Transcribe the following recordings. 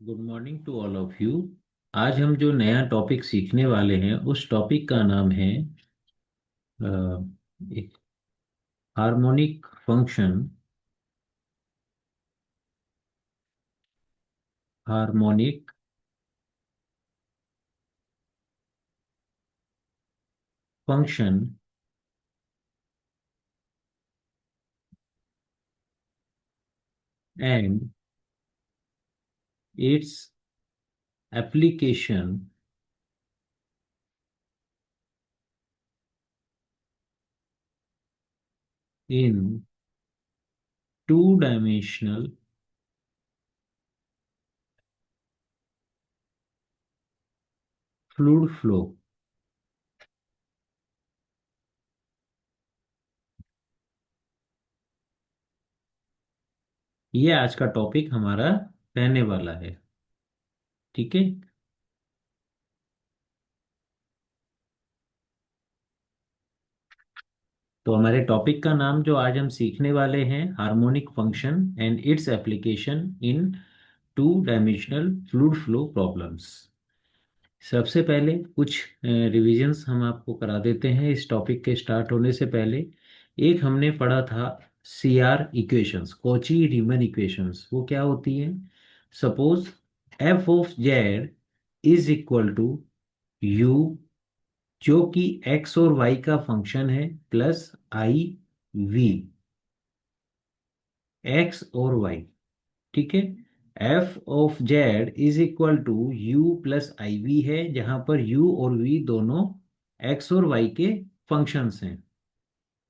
Good morning to all of you. आज हम जो नया टॉपिक सीखने वाले हैं उस टॉपिक का नाम है एक harmonic function. Harmonic function and its application in two dimensional fluid flow. ये आज का टॉपिक हमारा रहने वाला है। ठीक है। तो हमारे टॉपिक का नाम जो आज हम सीखने वाले हैं, harmonic function and its application in two dimensional fluid flow problems. सबसे पहले कुछ रिविजन्स हम आपको करा देते हैं इस टॉपिक के स्टार्ट होने से पहले। एक हमने पढ़ा था C R equations, Cauchy Riemann equations. वो क्या होती हैं? Suppose f of z is equal to u, जो कि एक्स और वाई का फंक्शन है, प्लस आई वी, एक्स और वाई। ठीक है। F of z is equal to u plus i v है, जहां पर यू और वी दोनों एक्स और वाई के फंक्शंस हैं।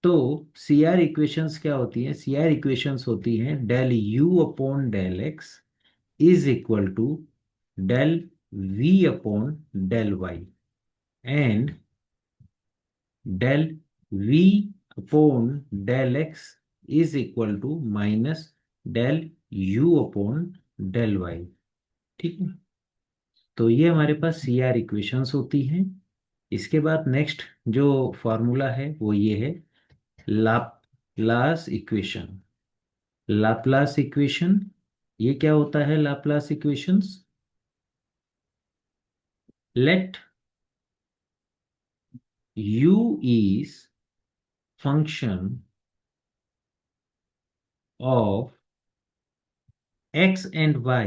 तो सी आर इक्वेशंस क्या होती हैं? सी आर इक्वेशंस होती हैं del u upon del x is equal to del v upon del y, and del v upon del x is equal to minus del u upon del y. ठीक है। तो ये हमारे पास सी आर इक्वेशंस होती हैं। इसके बाद नेक्स्ट जो फॉर्मूला है वो ये है, लाप्लास इक्वेशन। लाप्लास इक्वेशन, ये क्या होता है? Laplace equations, let u is function of x and y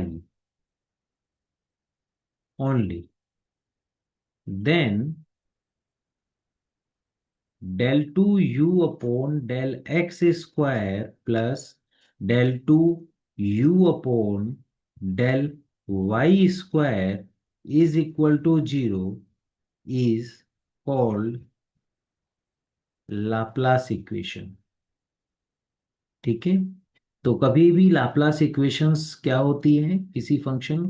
only, then del 2 u upon del x square plus del 2 u upon del y square is equal to 0 is called Laplace equation. ठीक है। तो कभी भी Laplace equations क्या होती हैं किसी function,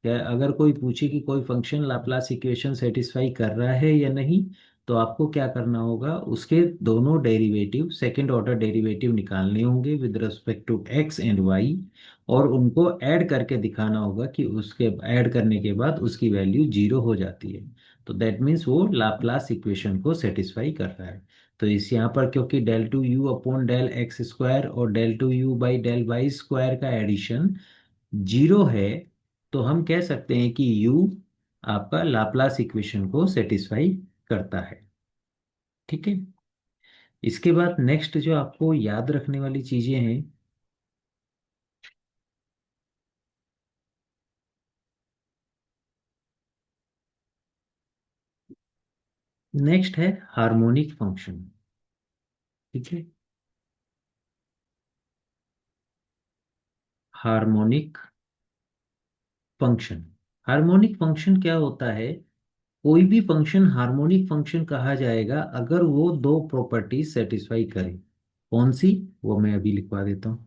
या अगर कोई पूछे कि कोई फंक्शन लाप्लास इक्वेशन सेटिस्फाई कर रहा है या नहीं, तो आपको क्या करना होगा? उसके दोनों डेरिवेटिव, सेकंड ऑर्डर डेरिवेटिव निकालने होंगे with respect to x and y, और उनको ऐड करके दिखाना होगा कि उसके ऐड करने के बाद उसकी वैल्यू जीरो हो जाती है। तो दैट मीन्स वो लाप्लास इक्वेशन को सेटिस्फाई कर रहा है। तो इस यहाँ पर क्योंकि del two u upon del x square और del two u by del y square का एडिशन जीरो है, तो हम कह सकते हैं कि यू आपका लाप्लास इक्वेशन को सेटिस्फाई करता है। ठीक है। इसके बाद नेक्स्ट जो आपको याद रखने वाली चीजें हैं, नेक्स्ट है हार्मोनिक फंक्शन। ठीक है। हार्मोनिक फंक्शन, हार्मोनिक फंक्शन क्या होता है? कोई भी फंक्शन हार्मोनिक फंक्शन कहा जाएगा अगर वो दो प्रॉपर्टीज सेटिस्फाई करे। कौन सी? वो मैं अभी लिखवा देता हूं।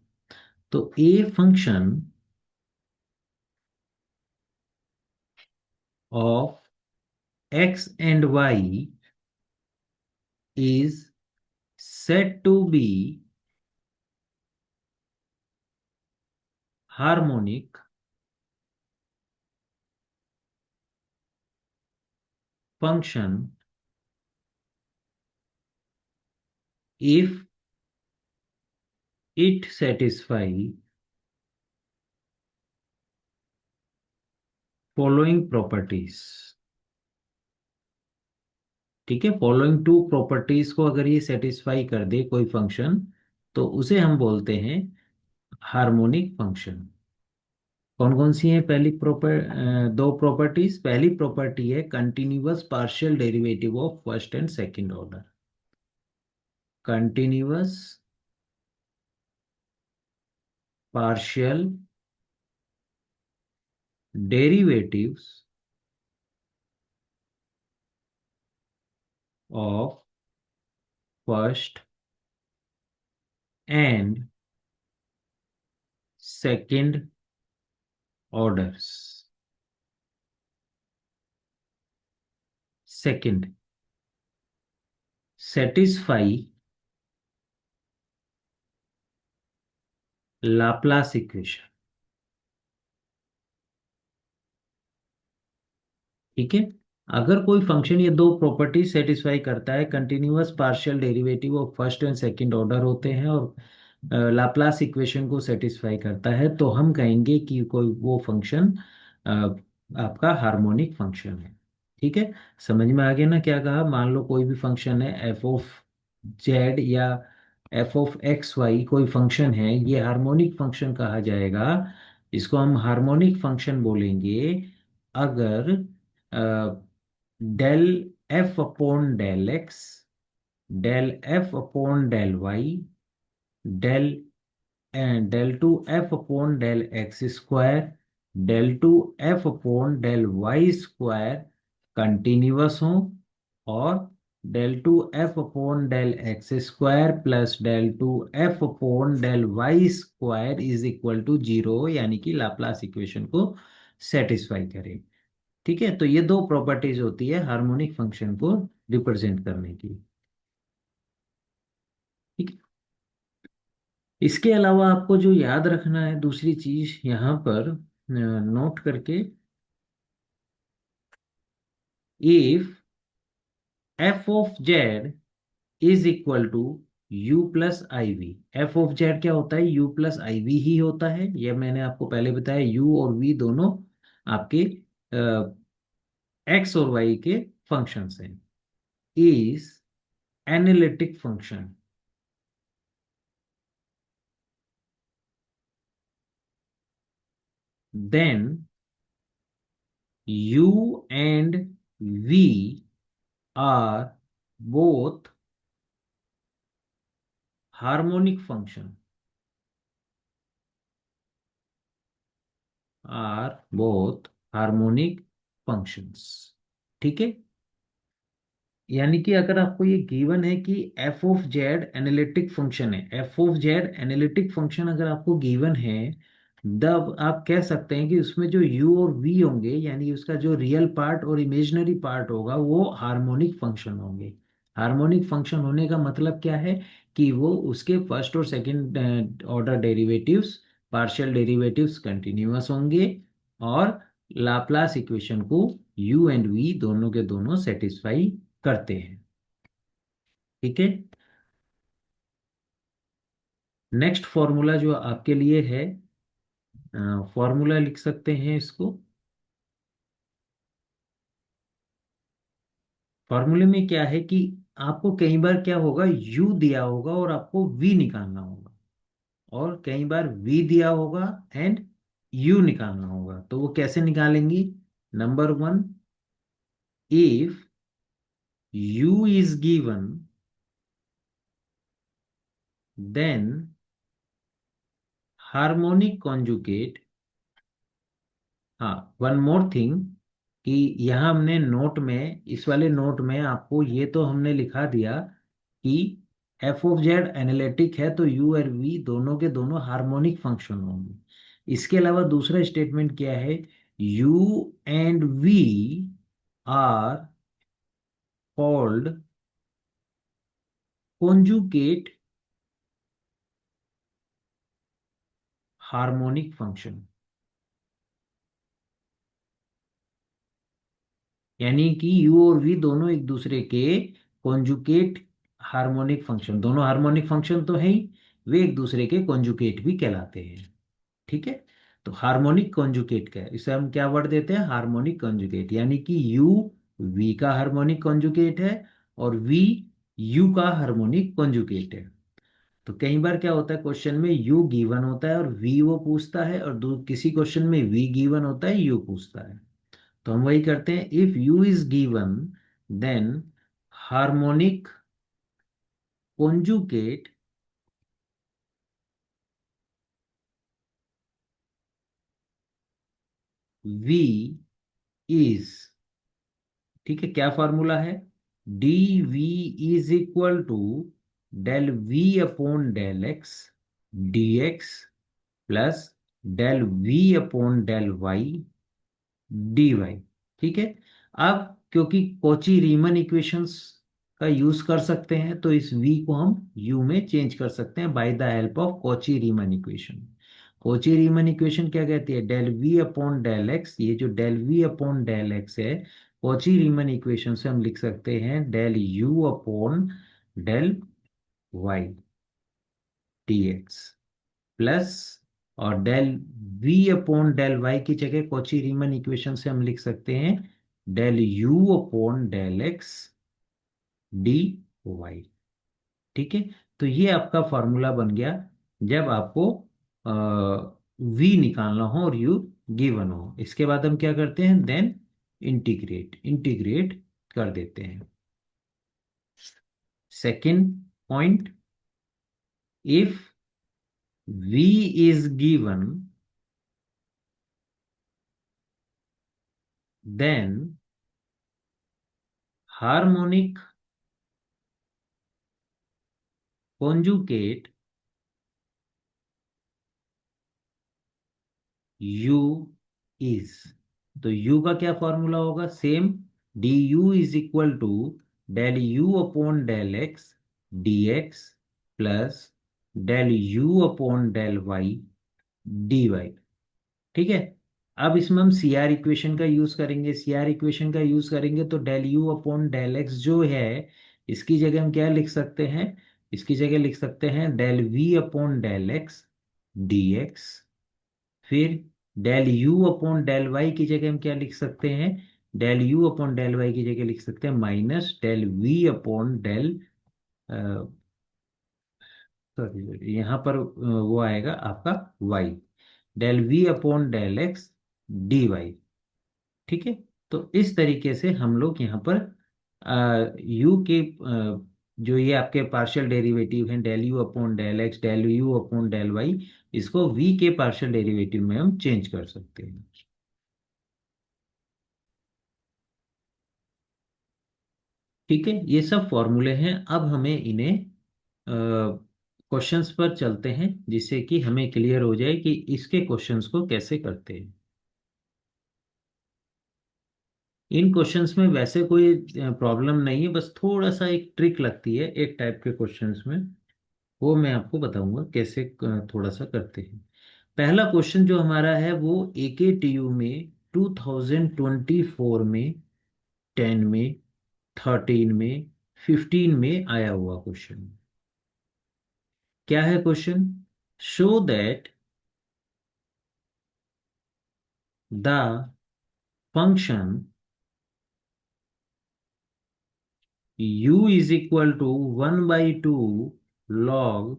तो a function of x and y is said to be harmonic function if it satisfy following properties. ठीक है, फॉलोइंग टू प्रॉपर्टीज को अगर ये सेटिस्फाई कर दे कोई फंक्शन, तो उसे हम बोलते हैं हार्मोनिक फंक्शन। कौन कौन सी है? दो प्रॉपर्टीज। पहली प्रॉपर्टी है continuous partial derivative of first and second order. Continuous partial derivatives of first and second orders. Second, satisfy Laplace equation. ठीक है, अगर कोई फंक्शन ये दो प्रॉपर्टी सेटिस्फाई करता है, continuous partial derivative of first and second order होते हैं, और लाप्लास इक्वेशन को सेटिस्फाई करता है, तो हम कहेंगे कि कोई वो फंक्शन आपका हार्मोनिक फंक्शन है। ठीक है, समझ में आ गया ना क्या कहा? मान लो कोई भी फंक्शन है एफ ऑफ जेड या एफ ऑफ एक्स वाई, कोई फंक्शन है, ये हार्मोनिक फंक्शन कहा जाएगा। इसको हम हार्मोनिक फंक्शन बोलेंगे अगर del f upon del x, del f upon del y, del del two f upon del x square, del two f upon del y square continuous हो, और del two f upon del x square plus del two f upon del y square is equal to zero, यानी कि Laplace equation को satisfy करे। ठीक है, तो ये दो प्रॉपर्टीज होती है हार्मोनिक फंक्शन को रिप्रेजेंट करने की। ठीक है, इसके अलावा आपको जो याद रखना है दूसरी चीज यहाँ पर नोट करके, if f of z is equal to u plus i v. F of z क्या होता है? यू प्लस आई वी ही होता है। ये मैंने आपको पहले बताया, यू और वी दोनों आपके एक्स और वाई के फंक्शंस हैं। Is analytic function, then U and V are both harmonic function, are both harmonic functions। ठीक है, यानी कि अगर आपको ये गिवन है कि f of z analytic function है, f of z analytic function अगर आपको गिवन है, तब आप कह सकते हैं कि उसमें जो यू और वी होंगे, यानी उसका जो रियल पार्ट और इमेजिनरी पार्ट होगा, वो हार्मोनिक फंक्शन होंगे। हार्मोनिक फंक्शन होने का मतलब क्या है? कि वो उसके फर्स्ट और second order derivatives, partial derivatives continuous होंगे, और लाप्लास इक्वेशन को यू एंड वी दोनों के दोनों सेटिस्फाई करते हैं। ठीक है, नेक्स्ट फॉर्मूला जो आपके लिए है, फॉर्मूला लिख सकते हैं इसको। फॉर्मूले में क्या है कि आपको कई बार क्या होगा, u दिया होगा और आपको v निकालना होगा, और कई बार v दिया होगा एंड u निकालना होगा। तो वो कैसे निकालेंगी? Number one, if u is given, then harmonic conjugate. हाँ, वन मोर थिंग, कि यहाँ हमने नोट में, इस वाले नोट में आपको ये तो हमने लिखा दिया कि एफ ऑफ जेड एनालिटिक है, तो यू और वी दोनों के दोनों हार्मोनिक फंक्शन होंगे। इसके अलावा दूसरा स्टेटमेंट क्या है? U and v are called conjugate harmonic function. यानी कि यू और वी दोनों एक दूसरे के कॉन्जुगेट हार्मोनिक फंक्शन, दोनों हार्मोनिक फंक्शन तो है ही, वे एक दूसरे के कॉन्जुगेट भी कहलाते हैं। ठीक है, तो हार्मोनिक कॉन्जुगेट क्या है, इसे हम क्या वर्ड देते हैं, हार्मोनिक कॉन्जुगेट, यानी कि यू वी का हार्मोनिक कॉन्जुगेट है और वी यू का हार्मोनिक कॉन्जुगेट है। तो कई बार क्या होता है, क्वेश्चन में यू गिवन होता है और वी वो पूछता है, और किसी क्वेश्चन में वी गिवन होता है, यू पूछता है। तो हम वही करते हैं, if u is given then harmonic conjugate v is, ठीक है, क्या फॉर्मूला है, d v is equal to del v upon del x d x plus del v upon del y d y. ठीक है। अब क्योंकि कॉची रीमन इक्वेशंस का use कर सकते हैं, तो इस v को हम u में चेंज कर सकते हैं by the help of Cauchy Riemann equation. Cauchy Riemann equation क्या कहती है, del v upon del x, ये जो del v upon del x है, कॉची रीमन इक्वेशन से हम लिख सकते हैं del u upon del y d x plus, और del v upon del y की जगह कॉची रीमन इक्वेशन से हम लिख सकते हैं del u upon del x d y. ठीक है। तो ये आपका फॉर्मूला बन गया जब आपको v निकालना हो और u गिवन हो। इसके बाद हम क्या करते हैं, देन इंटीग्रेट इंटीग्रेट कर देते हैं। Second point, if v is given then harmonic conjugate u is, तो u का क्या फॉर्मूला होगा, same, d u is equal to del u upon del x d x plus del u upon del y d y. ठीक है। अब इसमें हम सी आर इक्वेशन का यूज करेंगे, सी आर इक्वेशन का यूज करेंगे तो del u upon del x जो है, इसकी जगह हम क्या लिख सकते हैं, इसकी जगह लिख सकते हैं del v upon del x d x, फिर del u upon del y की जगह हम क्या लिख सकते हैं, del u upon del y की जगह लिख सकते हैं minus del v upon del, sorry यहाँ पर वो आएगा आपका y, del v upon del x d y. ठीक है। तो इस तरीके से हम लोग यहाँ पर यू के जो ये आपके पार्शियल डेरिवेटिव हैं del u upon del x del u upon del y, इसको वी के पार्शियल डेरिवेटिव में हम चेंज कर सकते हैं। ठीक है। ये सब फॉर्मूले हैं, अब हमें इन्हें क्वेश्चंस पर चलते हैं जिससे कि हमें क्लियर हो जाए कि इसके क्वेश्चंस को कैसे करते हैं। इन क्वेश्चंस में वैसे कोई प्रॉब्लम नहीं है, बस थोड़ा सा एक ट्रिक लगती है एक टाइप के क्वेश्चंस में, वो मैं आपको बताऊंगा कैसे थोड़ा सा करते हैं। पहला क्वेश्चन जो हमारा है वो AKTU में 2024 में 10 में 13 में 15 में आया हुआ क्वेश्चन। क्या है question, show that the function u is equal to 1/2 log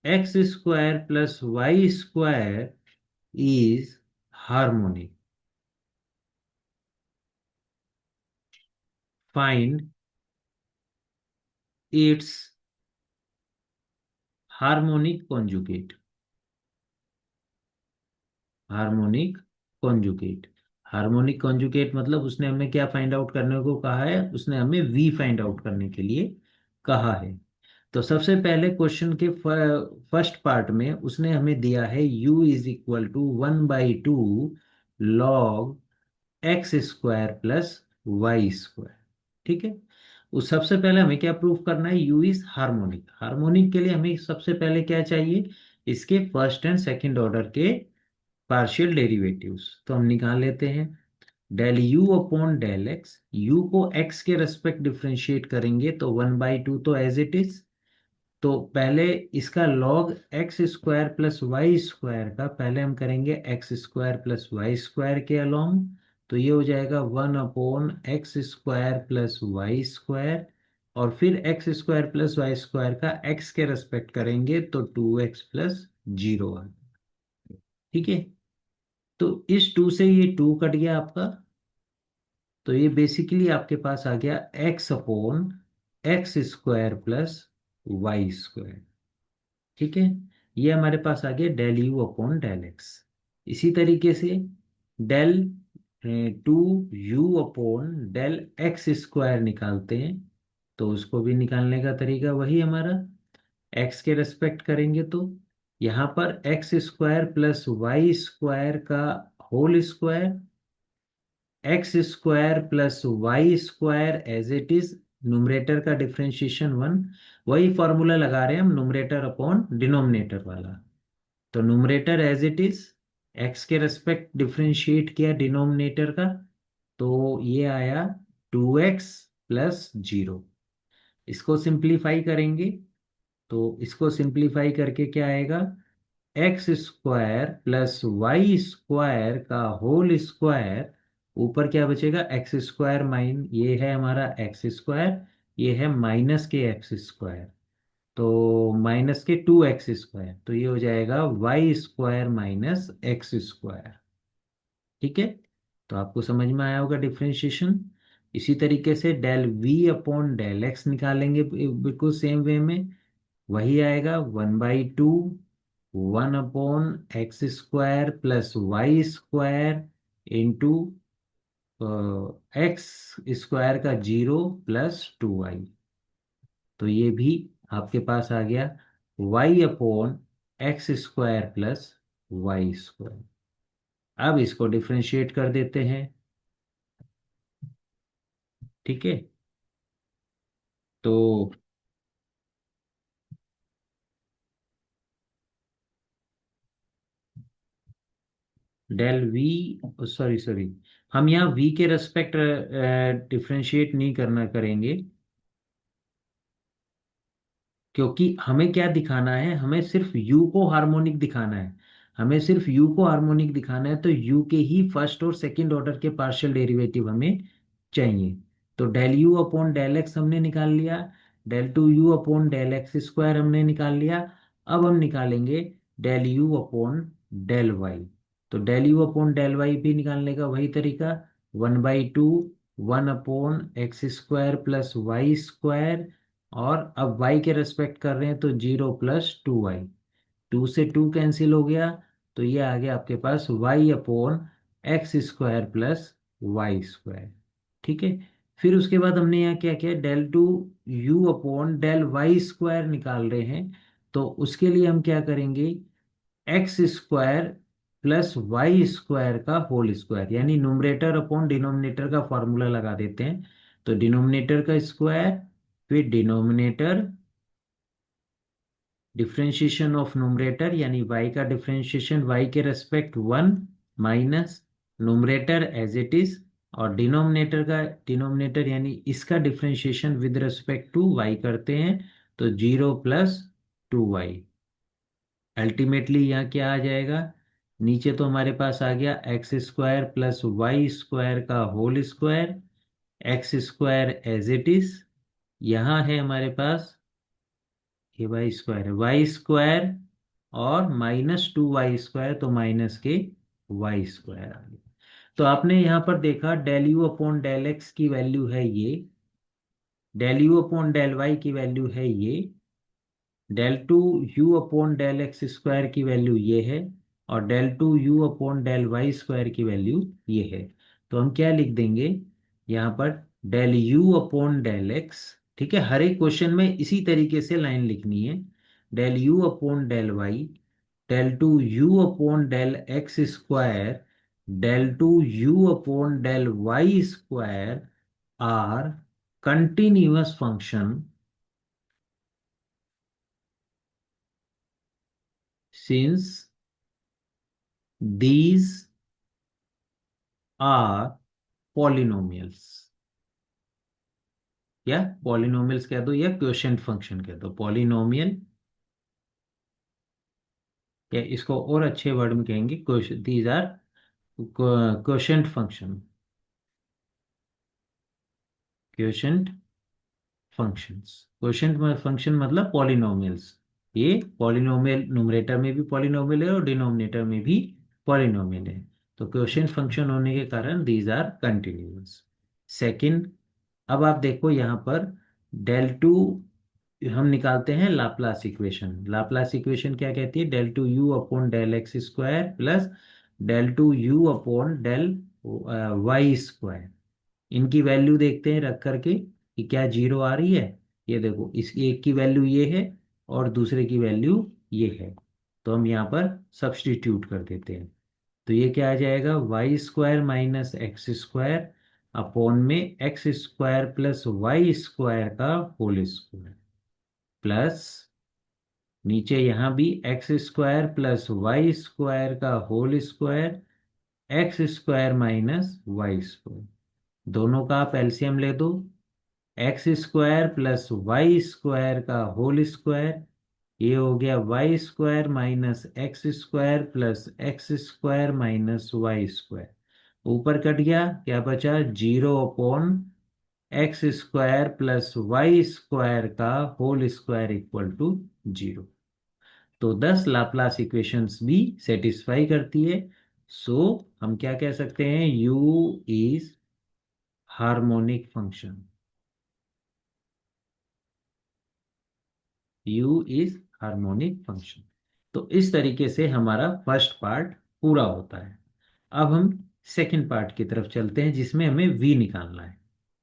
x square plus y square is harmonic, find its harmonic conjugate. Harmonic conjugate, harmonic conjugate मतलब उसने हमें क्या फाइंड आउट करने को कहा है, उसने हमें वी फाइंड आउट करने के लिए कहा है। तो सबसे पहले क्वेश्चन के फर्स्ट पार्ट में उसने हमें दिया है u is equal to 1/2 log x square plus y square. ठीक है। उस सबसे पहले हमें क्या प्रूफ करना है, u इज हार्मोनिक। हार्मोनिक के लिए हमें सबसे पहले क्या चाहिए, इसके फर्स्ट एंड सेकंड ऑर्डर के पार्शियल डेरिवेटिव्स। तो हम निकाल लेते हैं, del u upon del x, u को एक्स के रेस्पेक्ट डिफरेंशिएट करेंगे तो 1/2 तो एज इट इज, तो पहले इसका log x square plus y square का पहले हम करेंगे x square plus y square के अलोंग। तो ये हो जाएगा 1/x² प्लस वाई स्क्वायर। और फिर x square plus y square का एक्स के रेस्पेक्ट करेंगे तो 2x+0 आ गया। ठीक है। तो इस 2 से ये 2 कट गया आपका। तो ये बेसिकली आपके पास आ गया x/x² प्लस वाई स्क्वायर। ठीक है। ये हमारे पास आ गया del u/del x। इसी तरीके से del 2u/del x² निकालते हैं। तो उसको भी निकालने का तरीका वही हमारा, x के रेस्पेक्ट करेंगे तो यहाँ पर x² प्लस वाई स्क्वायर का whole square, x² plus y square as it is, numerator का डिफरेंशिएशन 1। वही फॉर्मूला लगा रहे हैं हम, न्यूमरेटर अपॉन डिनोमिनेटर वाला। तो numerator as it is, x के रेस्पेक्ट डिफरेंशिएट किया डिनोमिनेटर का, तो ये आया 2x+0। इसको सिंप्लीफाई करेंगे तो इसको सिंप्लीफाई करके क्या आएगा, x² प्लस वाई स्क्वायर का होल स्क्वायर, ऊपर क्या बचेगा x², माइन ये है हमारा x², ये है माइनस के x², तो माइनस के 2x², तो ये हो जाएगा y² माइनस x²। ठीक है। तो आपको समझ में आया होगा डिफरेंशिएशन। इसी तरीके से del v/del x निकालेंगे बिल्कुल सेम वे में। वही आएगा 1/2 1/x² plus y square into x² का 0 प्लस 2y। तो ये भी आपके पास आ गया y/x² प्लस वाई स्क्वायर। अब इसको डिफरेंशिएट कर देते हैं। ठीक है। तो डेल वी, सॉरी सॉरी, हम यहाँ v के रेस्पेक्ट डिफरेंशिएट नहीं करना करेंगे, क्योंकि हमें क्या दिखाना है, हमें सिर्फ u को हार्मोनिक दिखाना है। हमें सिर्फ u को हार्मोनिक दिखाना है, तो u के ही फर्स्ट और सेकंड ऑर्डर के पार्शियल डेरिवेटिव हमें चाहिए। तो डेल u/del x हमने निकाल लिया, del 2u/del x² हमने निकाल लिया। अब हम निकालेंगे del u/del y। तो del u/del y भी निकालने का वही तरीका, 1/2 1/x² प्लस वाई स्क्वायर। और अब y के रेस्पेक्ट कर रहे हैं तो 0+2y, 2 से 2 कैंसिल हो गया। तो ये आ गया आपके पास y/x² प्लस वाई स्क्वायर। ठीक है। फिर उसके बाद हमने यहाँ क्या किया, del 2u/del y² निकाल रहे हैं। तो उसके लिए हम क्या करेंगे, x² प्लस वाई स्क्वायर का होल स्क्वायर, यानी न्यूमरेटर अपॉन डिनोमिनेटर का फॉर्मूला लगा देते हैं। तो डिनोमिनेटर का स्क्वायर, फिर डिनोमिनेटर, डिफरेंशिएशन ऑफ न्यूमरेटर यानी y का डिफरेंशिएशन y के respect 1 minus numerator as it is, और डिनोमिनेटर यानी इसका differentiation with respect to y करते हैं, तो 0+2y। अल्टीमेटली यहाँ क्या आ जाएगा, नीचे तो हमारे पास आ गया x² प्लस वाई स्क्वायर का whole square, x² as it is. यहाँ है हमारे पास ये y² है, y² और -2y², तो माइनस के y² आ गया। तो आपने यहाँ पर देखा del u/del x की वैल्यू है ये, del u/del y की वैल्यू है ये, del 2u/del x² की वैल्यू ये है, और del 2u/del y² की वैल्यू ये है। तो हम क्या लिख देंगे यहाँ पर, del u/del x। ठीक है, हर एक क्वेश्चन में इसी तरीके से लाइन लिखनी है, del u/del y, del 2u/del x², del 2u/del y² are continuous function since these are polynomials। या पॉलिनोमियल्स कह दो या क्वोशिएंट फंक्शन कह दो, पॉलिनोमियल या इसको और अच्छे वर्ड में कहेंगे these are quotient function, quotient functions. Quotient function मतलब पॉलिनोमियल्स। ये पॉलिनोमियल न्यूमरेटर में भी पॉलिनोमियल है और डिनोमिनेटर में भी पॉलिनोमियल है। तो क्वोशिएंट फंक्शन होने के कारण दीज आर कंटिन्यूअस। सेकंड, अब आप देखो यहाँ पर डेल टू हम निकालते हैं लाप्लास इक्वेशन। लाप्लास इक्वेशन क्या कहती है? Del two u upon del x square plus del two u upon del y square. इनकी वैल्यू देखते हैं रख करके कि क्या जीरो आ रही है। ये देखो, इस एक की वैल्यू ये है और दूसरे की वैल्यू ये है, तो हम यहाँ पर सब्स्टिट्यूट कर देते हैं। तो ये क्या आ जाएगा? Y square minus x square upon में x square plus y square का होल स्क्वायर, प्लस नीचे यहाँ भी x square plus y square का whole square, x square minus y square. दोनों का आप एलसीएम ले दो, x square plus y square का होल स्क्वायर, ये हो गया y square minus x square plus x square minus y square. ऊपर कट गया, क्या बचा? Zero upon x square plus y square का whole square equal to zero. तो 10 लाप्लास इक्वेशंस भी सेटिस्फाई करती है। सो हम क्या कह सकते हैं? U is harmonic function. U is harmonic function. तो इस तरीके से हमारा फर्स्ट पार्ट पूरा होता है। अब हम सेकंड पार्ट की तरफ चलते हैं जिसमें हमें V निकालना है।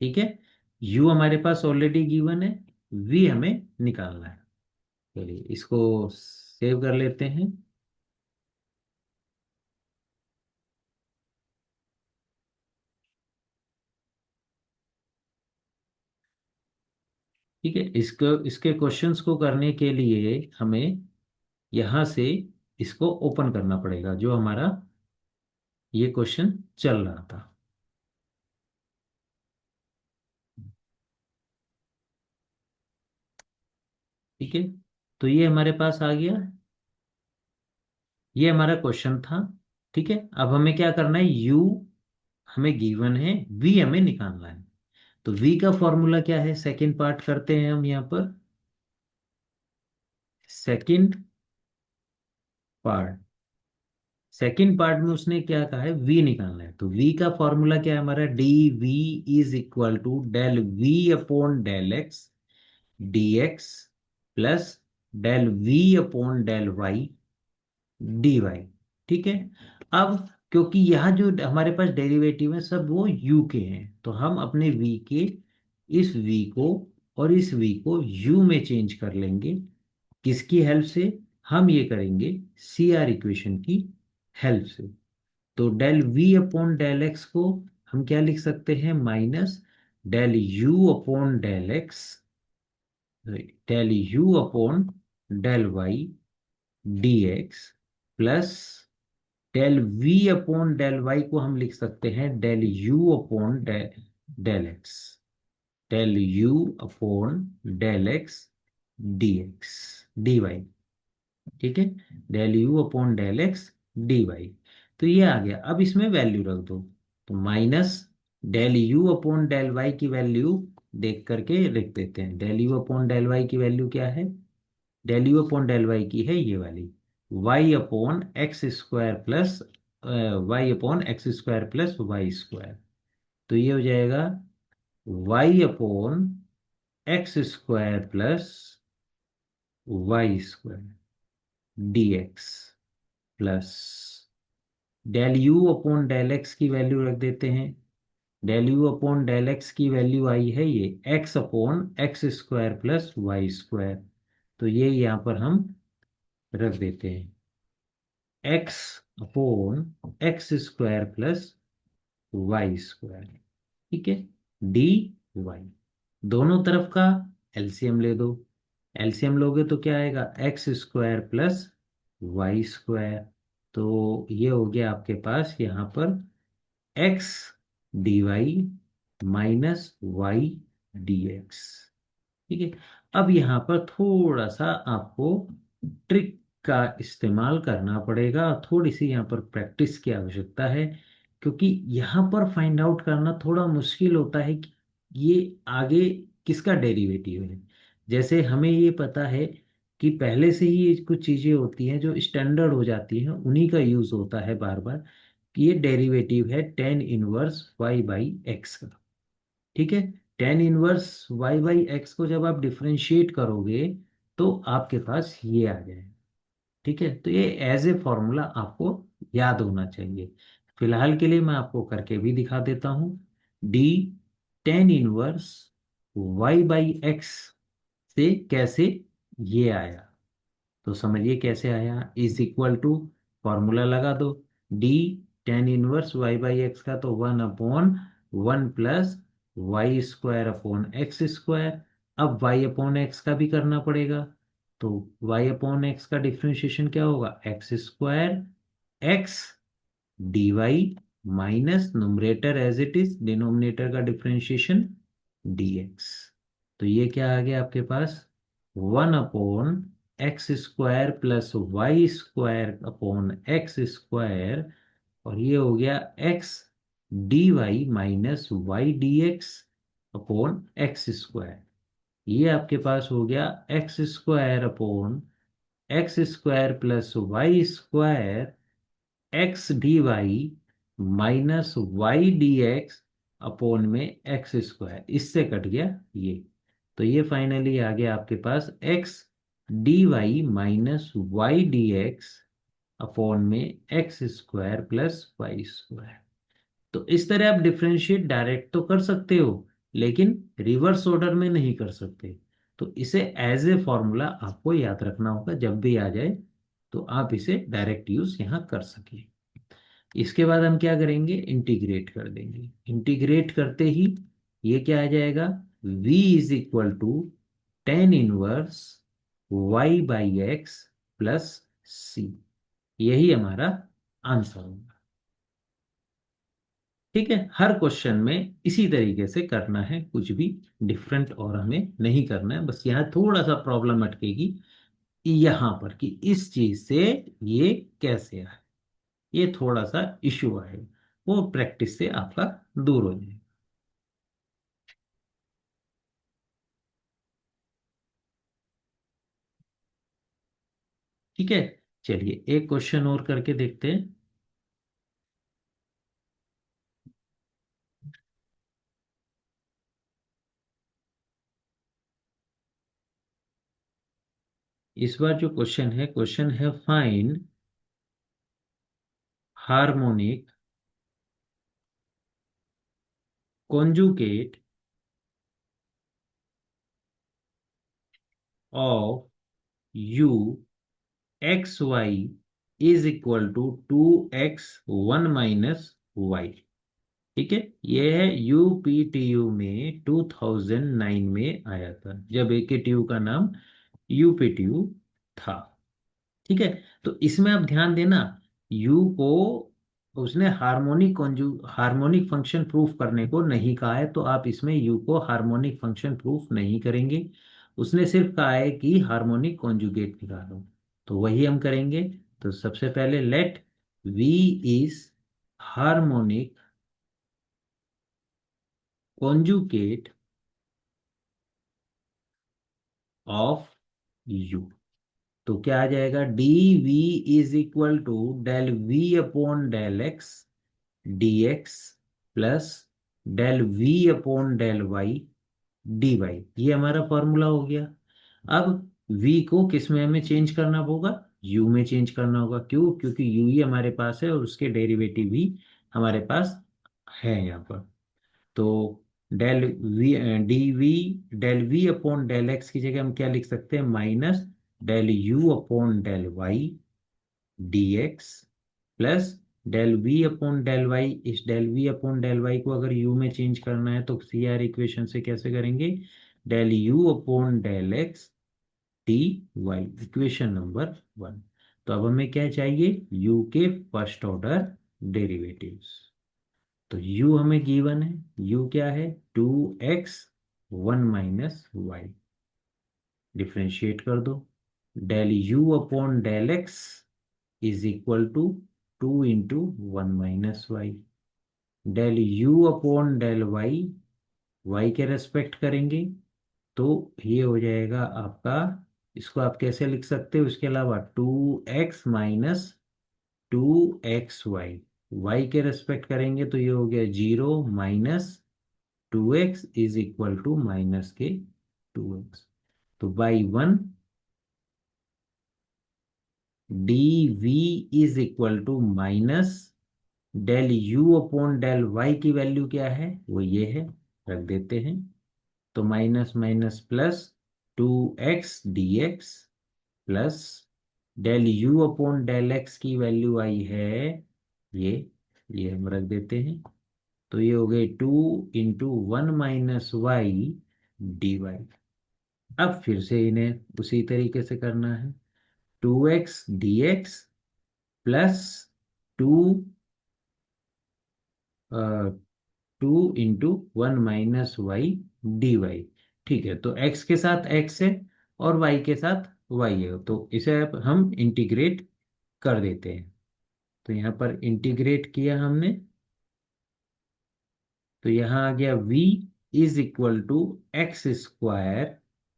ठीक है, U हमारे पास ऑलरेडी गिवन है, V हमें निकालना है। चलिए इसको सेव कर लेते हैं। ठीक है, इसको इसके क्वेश्चंस को करने के लिए हमें यहां से इसको ओपन करना पड़ेगा, जो हमारा ये क्वेश्चन चल रहा था। ठीक है, तो ये हमारे पास आ गया, ये हमारा क्वेश्चन था। ठीक है, अब हमें क्या करना है? यू हमें गिवन है, वी हमें निकालना है। तो वी का फॉर्मूला क्या है? सेकंड पार्ट करते हैं हम यहाँ पर। सेकंड पार्ट, सेकंड पार्ट में उसने क्या कहा है? वी निकालना है। तो वी का फॉर्मूला क्या है हमारा? D v is equal to del v upon del x d x plus del v upon del y d y. ठीक है, अब क्योंकि यहाँ जो हमारे पास डेरिवेटिव है सब वो u के हैं, तो हम अपने v के इस v को और इस v को u में चेंज कर लेंगे। किसकी हेल्प से? हम ये करेंगे सी आर इक्वेशन की हेल्प से। तो del v upon del x को हम क्या लिख सकते हैं? Minus del u upon del x, del u upon del y d x plus del v upon del y को हम लिख सकते हैं del u upon del x, del u upon del x d x d y. ठीक है, del u upon del x d y. तो ये आ गया, अब इसमें वैल्यू रख दो। तो minus del u upon del y की वैल्यू देख करके लिख देते हैं। Del u upon del y की वैल्यू क्या है? Del u upon del y की है ये वाली, y upon x square plus y upon x square plus y square. तो ये हो जाएगा y upon x square plus y square d x plus del u upon del x की value रख देते हैं। Del u upon del x की value आई है ये x upon x square plus y square. तो ये यहाँ पर हम रख देते हैं x upon x square plus y square. ठीक है, डी वाई। दोनों तरफ का एलसीएम ले दो। एलसीएम लोगे तो क्या आएगा? X square plus y square. तो ये हो गया आपके पास यहाँ पर x d y minus y dx। ठीक है। अब यहाँ पर थोड़ा सा आपको ट्रिक का इस्तेमाल करना पड़ेगा और थोड़ी सी यहाँ पर प्रैक्टिस की आवश्यकता है, क्योंकि यहाँ पर फाइंड आउट करना थोड़ा मुश्किल होता है कि ये आगे किसका डेरिवेटिव है। जैसे हमें ये पता है कि पहले से ही ये कुछ चीज़ें होती हैं जो स्टैंडर्ड हो जाती हैं, उन्हीं का यूज़ होता है बार बार, कि ये डेरिवेटिव है tan inverse y by x का। ठीक है। Tan inverse y by x को जब आप डिफ्रेंशिएट करोगे तो आपके पास ये आ जाए। ठीक है। तो ये एज ए फॉर्मूला आपको याद होना चाहिए। फिलहाल के लिए मैं आपको करके भी दिखा देता हूं। D tan inverse y by x से कैसे ये आया, तो समझिए कैसे आया। इज इक्वल टू, फॉर्मूला लगा दो, d tan inverse y by x का तो one upon one plus y square upon x square. अब वाई अपॉन एक्स का भी करना पड़ेगा, तो वाई अपॉन एक्स का डिफ्रेंशिएशन क्या होगा, x square x d y minus numerator as it is, denominator का डिफ्रेंशिएशन डी एक्स। तो ये क्या आ गया आपके पास, one upon x square plus y square upon x square, और ये हो गया x d y minus y d x upon x square. ये आपके पास हो गया x square upon x square plus y square x d y minus y d x upon में एक्स स्क्वायर, इससे कट गया ये। तो ये फाइनली आ गया आपके पास x d y minus y d x upon में x square plus y square. तो इस तरह आप डिफरेंशिएट डायरेक्ट तो कर सकते हो, लेकिन रिवर्स ऑर्डर में नहीं कर सकते। तो इसे एज ए फॉर्मूला आपको याद रखना होगा, जब भी आ जाए तो आप इसे डायरेक्ट यूज यहाँ कर सके। इसके बाद हम क्या करेंगे, इंटीग्रेट कर देंगे। इंटीग्रेट करते ही ये क्या आ जाएगा, v is equal to tan inverse y by x plus c. यही हमारा आंसर होगा। ठीक है। हर क्वेश्चन में इसी तरीके से करना है, कुछ भी डिफरेंट और हमें नहीं करना है। बस यहाँ थोड़ा सा प्रॉब्लम अटकेगी यहाँ पर कि इस चीज से ये कैसे आए, ये थोड़ा सा इशू है, वो प्रैक्टिस से आपका दूर हो जाएगा। ठीक है। चलिए एक क्वेश्चन और करके देखते हैं। इस बार जो क्वेश्चन है find harmonic conjugate of u x y is equal to two x one minus y. ठीक है। ये है यूपीटीयू में 2009 में आया था, जब एकेटीयू का नाम यूपीटीयू था। ठीक है। तो इसमें आप ध्यान देना, यू को उसने हार्मोनिक फंक्शन प्रूफ करने को नहीं कहा है, तो आप इसमें यू को हार्मोनिक फंक्शन प्रूफ नहीं करेंगे। उसने सिर्फ कहा है कि हार्मोनिक कॉन्जुगेट निकालो, तो वही हम करेंगे। तो सबसे पहले let v is harmonic conjugate of u. तो क्या आ जाएगा, d v is equal to del v upon del x d x plus del v upon del y d y. ये हमारा फॉर्मूला हो गया। अब v को किस में हमें चेंज करना होगा, u में चेंज करना होगा। क्यों, क्योंकि u ही हमारे पास है और उसके डेरिवेटिव भी हमारे पास है यहाँ पर। तो del v d v del v upon del x की जगह हम क्या लिख सकते हैं, minus del u upon del y d x plus del v upon del y. इस del v upon del y को अगर यू में चेंज करना है तो सी आर इक्वेशन से कैसे करेंगे, del u upon del x d y, equation number one. तो अब हमें क्या चाहिए, यू के फर्स्ट ऑर्डर डेरिवेटिव्स। तो u हमें गिवन है, u क्या है, टू एक्स 1 - y। डिफ्रेंशिएट कर दो। Del u upon del x is equal to 2 × 1 - y। Del u upon del y, y के रेस्पेक्ट करेंगे तो ये हो जाएगा आपका, इसको आप कैसे लिख सकते हो इसके अलावा, 2x - 2xy। वाई के रेस्पेक्ट करेंगे तो ये हो गया 0 - 2x is equal to -2x। तो by 1 dv is equal to minus del u upon del y की वैल्यू क्या है, वो ये है, रख देते हैं। तो minus minus plus 2x dx plus del u upon del x की वैल्यू आई है ये ये हम रख देते हैं। तो ये हो गए 2 × 1 - y dy। अब फिर से इन्हें उसी तरीके से करना है। 2x dx plus two 2 × 1 - y ठीक है, तो x के साथ x है और y के साथ y है, तो इसे अब हम इंटीग्रेट कर देते हैं। तो यहाँ पर इंटीग्रेट किया हमने, तो यहाँ आ गया v is equal to x²,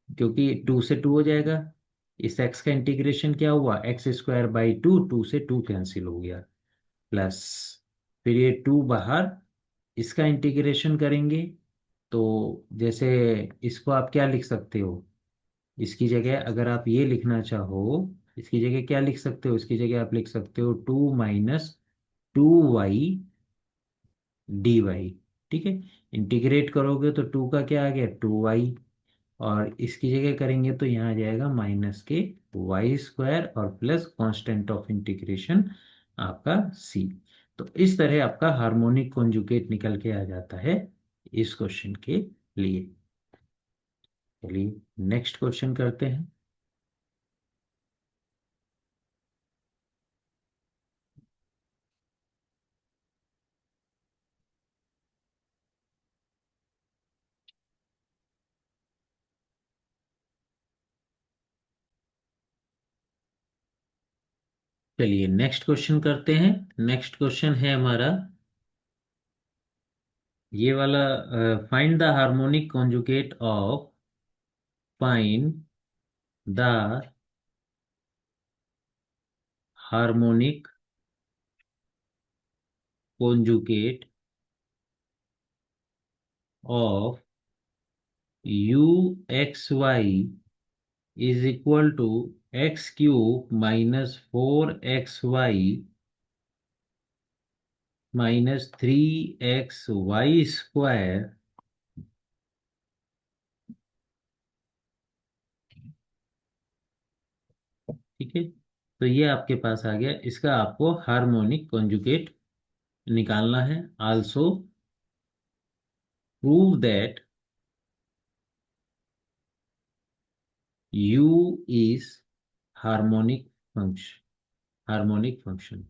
क्योंकि 2 से 2 हो जाएगा। इस x का इंटीग्रेशन क्या हुआ, x²/2, 2 से 2 कैंसिल हो गया, प्लस फिर ये 2 बाहर, इसका इंटीग्रेशन करेंगे तो जैसे इसको आप क्या लिख सकते हो, इसकी जगह अगर आप ये लिखना चाहो, इसकी जगह क्या लिख सकते हो, इसकी जगह आप लिख सकते हो 2 - 2y dy। ठीक है, इंटीग्रेट करोगे तो 2 का क्या आ गया, 2y, और इसकी जगह करेंगे तो यहाँ आ जाएगा -के y² और प्लस कांस्टेंट ऑफ इंटीग्रेशन आपका c। तो इस तरह आपका हार्मोनिक कॉन्जुगेट निकल के आ जाता है इस क्वेश्चन के लिए। चलिए नेक्स्ट क्वेश्चन करते हैं। चलिए नेक्स्ट क्वेश्चन करते हैं। नेक्स्ट क्वेश्चन है हमारा ये वाला, find the harmonic conjugate of, find the harmonic conjugate of uxy is equal to x³ - 4xy - 3xy²। ठीक है, तो ये आपके पास आ गया, इसका आपको हार्मोनिक कॉन्जुगेट निकालना है। Also prove that u is harmonic function, harmonic function.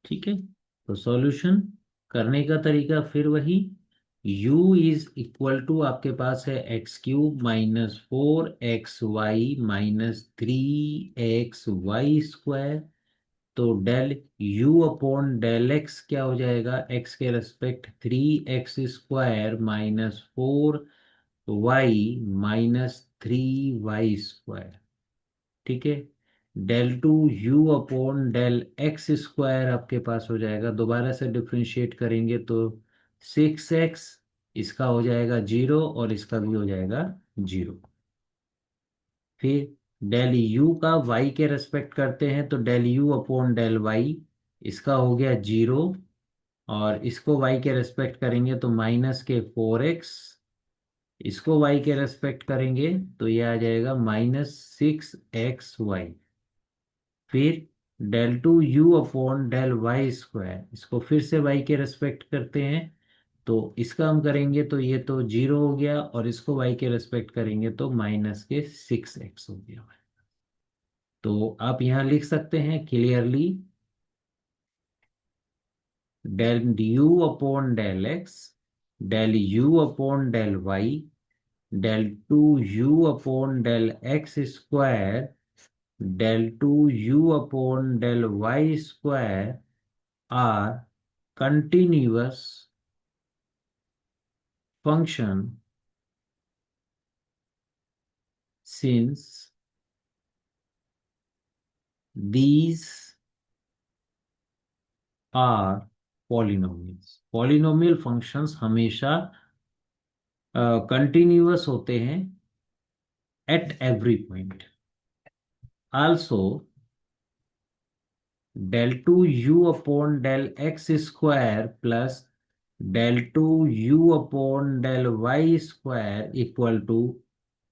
ठीक है, तो सॉल्यूशन करने का तरीका फिर वही, u इज इक्वल टू आपके पास है x³ - 4xy - 3xy²। तो del u upon del x क्या हो जाएगा, x के रेस्पेक्ट 3x² - 4y - 3y²। ठीक है, del two u upon del x² आपके पास हो जाएगा, दोबारा से डिफ्रेंशिएट करेंगे तो 6x, इसका हो जाएगा 0 और इसका भी हो जाएगा 0। फिर डेल u का y के रेस्पेक्ट करते हैं तो del u upon del y, इसका हो गया 0, और इसको y के रेस्पेक्ट करेंगे तो -के 4x, इसको y के रेस्पेक्ट करेंगे तो ये आ जाएगा -6xy। फिर del two u upon del y², इसको फिर से y के रेस्पेक्ट करते हैं तो इसका हम करेंगे तो ये तो 0 हो गया, और इसको y के रेस्पेक्ट करेंगे तो -के 6x हो गया। तो आप यहाँ लिख सकते हैं clearly, del u upon del x, del u upon del y, del two u upon del x square, del two u upon del y square are continuous function since these are polynomials। Polynomial functions हमेशा continuous होते हैं at every point. Also del two u upon del x square plus del two u upon del y square equal to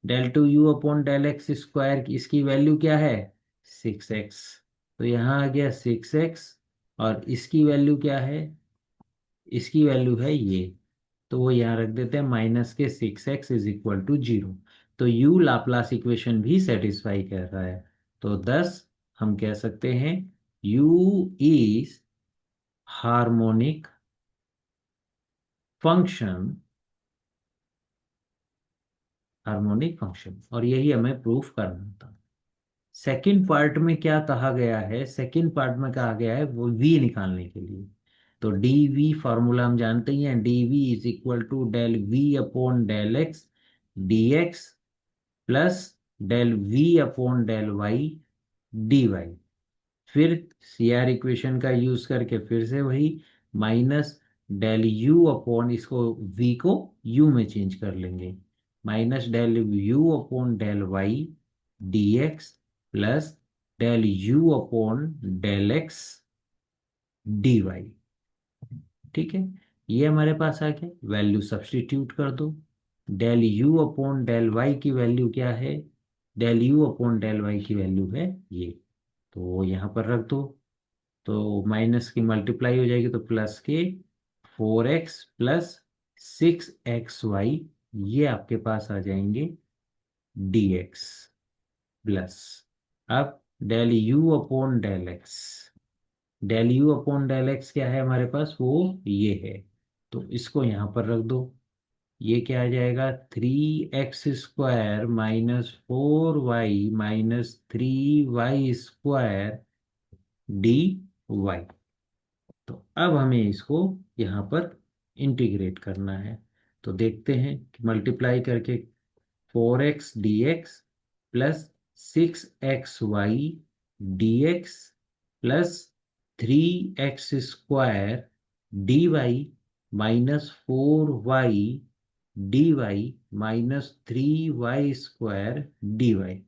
del two u upon del x square, इसकी value क्या है 6x। तो यहाँ आ गया 6x, और इसकी value क्या है, इसकी वैल्यू है ये, तो वो यहाँ रख देते हैं माइनस के 6x इज इक्वल टू 0। तो यू लाप्लास इक्वेशन भी सेटिस्फाई कर रहा है। तो 10 हम कह सकते हैं u is harmonic function, harmonic function, और यही हमें प्रूफ करना था। सेकंड पार्ट में क्या कहा गया है, सेकंड पार्ट में कहा गया है वो v निकालने के लिए। तो डी वी फार्मूला हम जानते ही हैं, d v is equal to del v upon del x d x plus del v upon del y d y. फिर सी आर इक्वेशन का यूज करके फिर से वही माइनस डेल यू अपॉन, इसको v को u में चेंज कर लेंगे, minus del u upon del y d x plus del u upon del x d y. ठीक है, ये हमारे पास आ गया, वैल्यू सब्स्टिट्यूट कर दो। Del u upon del y की वैल्यू क्या है, del u upon del y की वैल्यू है ये, तो वो यहाँ पर रख दो। तो माइनस की मल्टीप्लाई हो जाएगी, तो प्लस के 4x प्लस 6xy, ये आपके पास आ जाएंगे dx प्लस, अब del u upon del x, del u upon del x क्या है हमारे पास, वो ये है, तो इसको यहाँ पर रख दो। ये क्या आ जाएगा 3x² minus 4y minus 3y² D y. तो अब हमें इसको यहाँ पर इंटीग्रेट करना है। तो देखते हैं कि मल्टीप्लाई करके 4x dx plus 6xy dx plus 3x² dy minus 4y dy minus 3y² dy।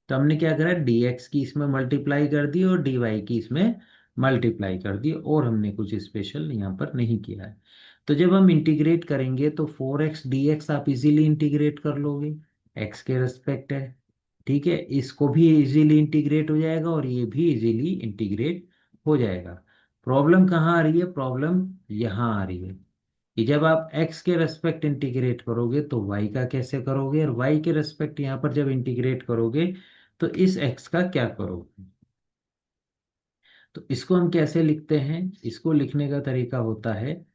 तो हमने क्या करा, dx की इसमें मल्टीप्लाई कर दी और dy की इसमें मल्टीप्लाई कर दी, और हमने कुछ स्पेशल यहाँ पर नहीं किया है। तो जब हम इंटीग्रेट करेंगे तो 4x dx आप इजीली इंटीग्रेट कर लोगे, x के रेस्पेक्ट है। ठीक है, इसको भी इजीली इंटीग्रेट हो जाएगा और ये भी इजीली इंटीग्रेट हो जाएगा। प्रॉब्लम कहाँ आ रही है, प्रॉब्लम यहाँ आ रही है कि जब आप x के रेस्पेक्ट इंटीग्रेट करोगे तो y का कैसे करोगे, और y के रेस्पेक्ट यहाँ पर जब इंटीग्रेट करोगे तो इस x का क्या करोगे। तो इसको हम कैसे लिखते हैं, इसको लिखने का तरीका होता है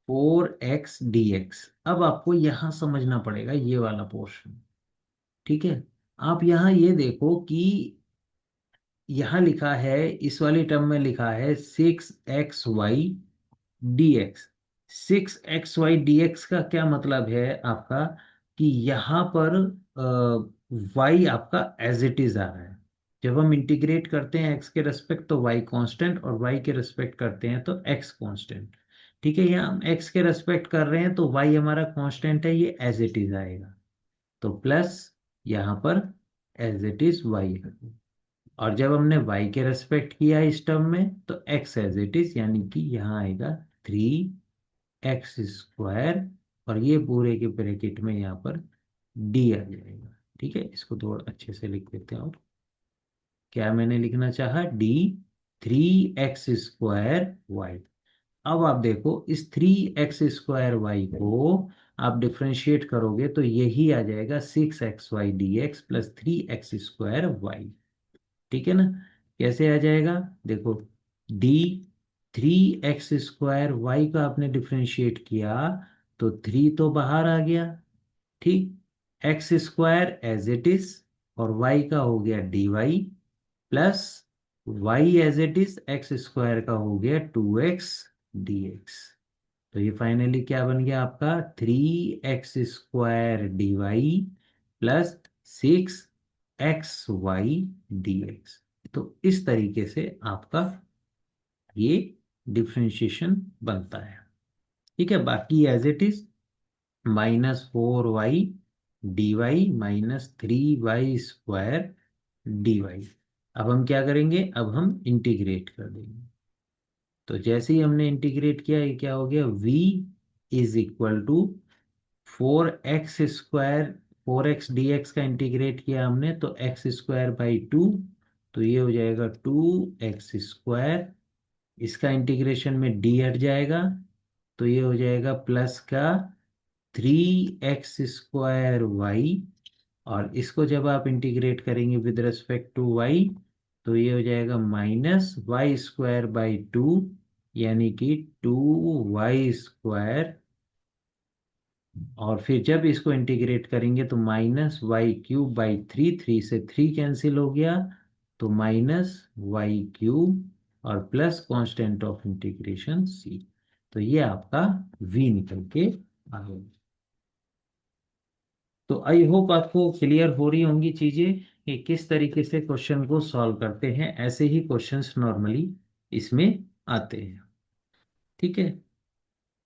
4x dx। अब आपको यहां समझना पड़ेगा ये वाला पोर्शन। ठीक है, आप यहाँ ये देखो कि यहाँ लिखा है, इस वाली टर्म में लिखा है 6xy dx। 6xy dx का क्या मतलब है आपका, कि यहाँ पर y आपका एज इट इज आ रहा है। जब हम इंटीग्रेट करते हैं x के रेस्पेक्ट तो y कांस्टेंट, और y के रेस्पेक्ट करते हैं तो x कांस्टेंट। ठीक है, यहाँ हम x के रेस्पेक्ट कर रहे हैं तो y हमारा कांस्टेंट है, ये एज इट इज आएगा। तो प्लस यहाँ पर एज इट इज y है, और जब हमने y के रेस्पेक्ट किया इस टर्म में तो x एज इट इज, यानी कि यहाँ आएगा 3x², और ये पूरे के ब्रैकेट में यहाँ पर d आ जाएगा। ठीक है, इसको थोड़ा अच्छे से लिख देते हैं, और क्या मैंने लिखना चाहा, d 3x² y। अब आप देखो इस 3x² y को आप डिफ्रेंशिएट करोगे तो यही आ जाएगा 6xy dx plus 3x² y। ठीक है ना। कैसे आ जाएगा, देखो, डी 3x² वाई का आपने डिफ्रेंशिएट किया तो 3 तो बाहर आ गया, ठीक, x² एज इट इज, और y का हो गया dy, plus y as it is x² का हो गया 2x dx। तो ये फाइनली क्या बन गया आपका, 3x² dy plus 6xy dx। तो इस तरीके से आपका ये डिफ्रेंशिएशन बनता है। ठीक है, बाकी as it is -4y dy -3y² dy। अब हम क्या करेंगे, अब हम इंटीग्रेट कर देंगे। तो जैसे ही हमने इंटीग्रेट किया, ये क्या हो गया, v is equal to 4x², 4x dx का इंटीग्रेट किया हमने तो x²/2, तो ये हो जाएगा 2x²। इसका इंटीग्रेशन में d हट जाएगा, तो ये हो जाएगा प्लस का 3x² y, और इसको जब आप इंटीग्रेट करेंगे विद रिस्पेक्ट टू y, तो ये हो जाएगा -y²/2, यानी कि 2y²। और फिर जब इसको इंटीग्रेट करेंगे तो -y³ / 3, 3 से 3 कैंसिल हो गया, तो -y³ और plus constant of integration c। तो ये आपका v निकल के आ गया। तो आई होप आपको क्लियर हो रही होंगी चीजें कि किस तरीके से क्वेश्चन को सॉल्व करते हैं। ऐसे ही क्वेश्चंस नॉर्मली इसमें आते हैं। ठीक है,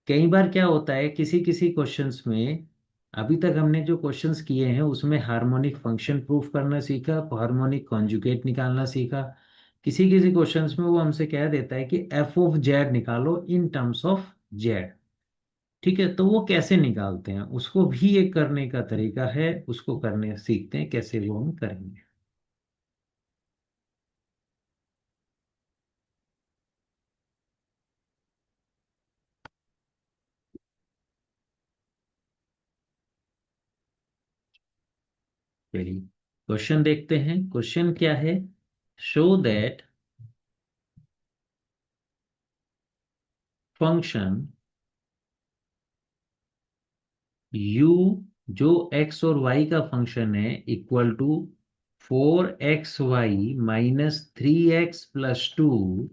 कई बार क्या होता है किसी किसी क्वेश्चंस में, अभी तक हमने जो क्वेश्चंस किए हैं उसमें हार्मोनिक फंक्शन प्रूफ करना सीखा, हार्मोनिक कॉन्जुगेट निकालना सीखा। किसी किसी क्वेश्चंस में वो हमसे कह देता है कि एफ ऑफ जेड निकालो इन टर्म्स ऑफ जेड। ठीक है, तो वो कैसे निकालते हैं, उसको भी एक करने का तरीका है, उसको करने सीखते हैं कैसे वो हम करेंगे। चलिए क्वेश्चन देखते हैं। क्वेश्चन क्या है, शो दैट फंक्शन u, जो x और y का फंक्शन है, equal to 4xy -3x+2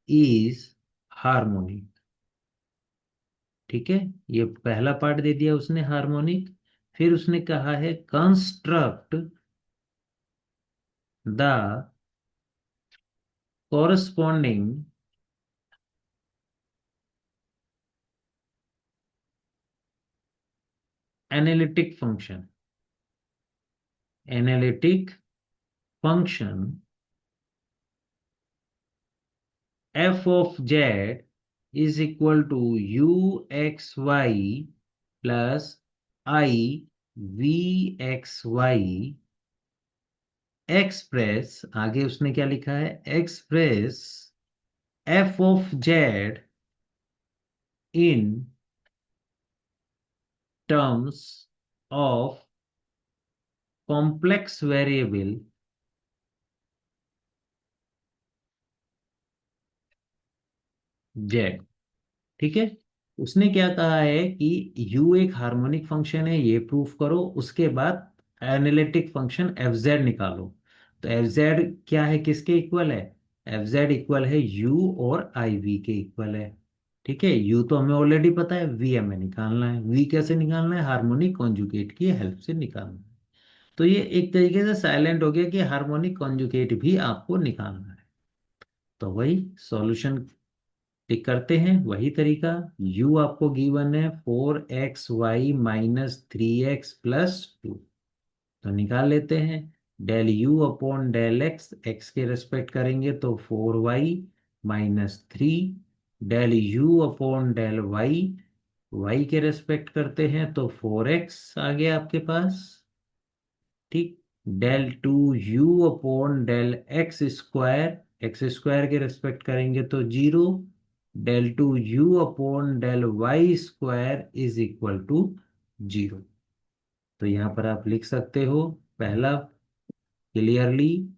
is harmonic. ठीक है, ये पहला पार्ट दे दिया उसने हार्मोनिक। फिर उसने कहा है construct the corresponding analytic function. Analytic function f of z is equal to uxy plus I vxy express, आगे उसने क्या लिखा है, express f of z in terms of complex variable z। ठीक है, उसने क्या कहा है कि u एक हार्मोनिक फंक्शन है, ये प्रूफ करो, उसके बाद एनालिटिक फंक्शन एफ जेड निकालो। तो एफ जेड क्या है, किसके इक्वल है, एफ जेड इक्वल है u और आई वी के इक्वल है। ठीक है, u तो हमें ऑलरेडी पता है, v हमें निकालना है, v कैसे निकालना है, हार्मोनिक कॉन्जुगेट की हेल्प से निकालना है। तो ये एक तरीके से साइलेंट हो गया कि हार्मोनिक कॉन्जुगेट भी आपको निकालना है। तो वही सॉल्यूशन टिक करते हैं, वही तरीका। u आपको गिवन है 4xy -3x+2, तो निकाल लेते हैं। Del u upon del x, x के रेस्पेक्ट करेंगे तो 4y -3, del u upon del y, y के रेस्पेक्ट करते हैं तो 4x आ गया आपके पास। ठीक, del 2u upon del x² के रेस्पेक्ट करेंगे तो 0, del 2u upon del y² is equal to 0। तो यहाँ पर आप लिख सकते हो, पहला clearly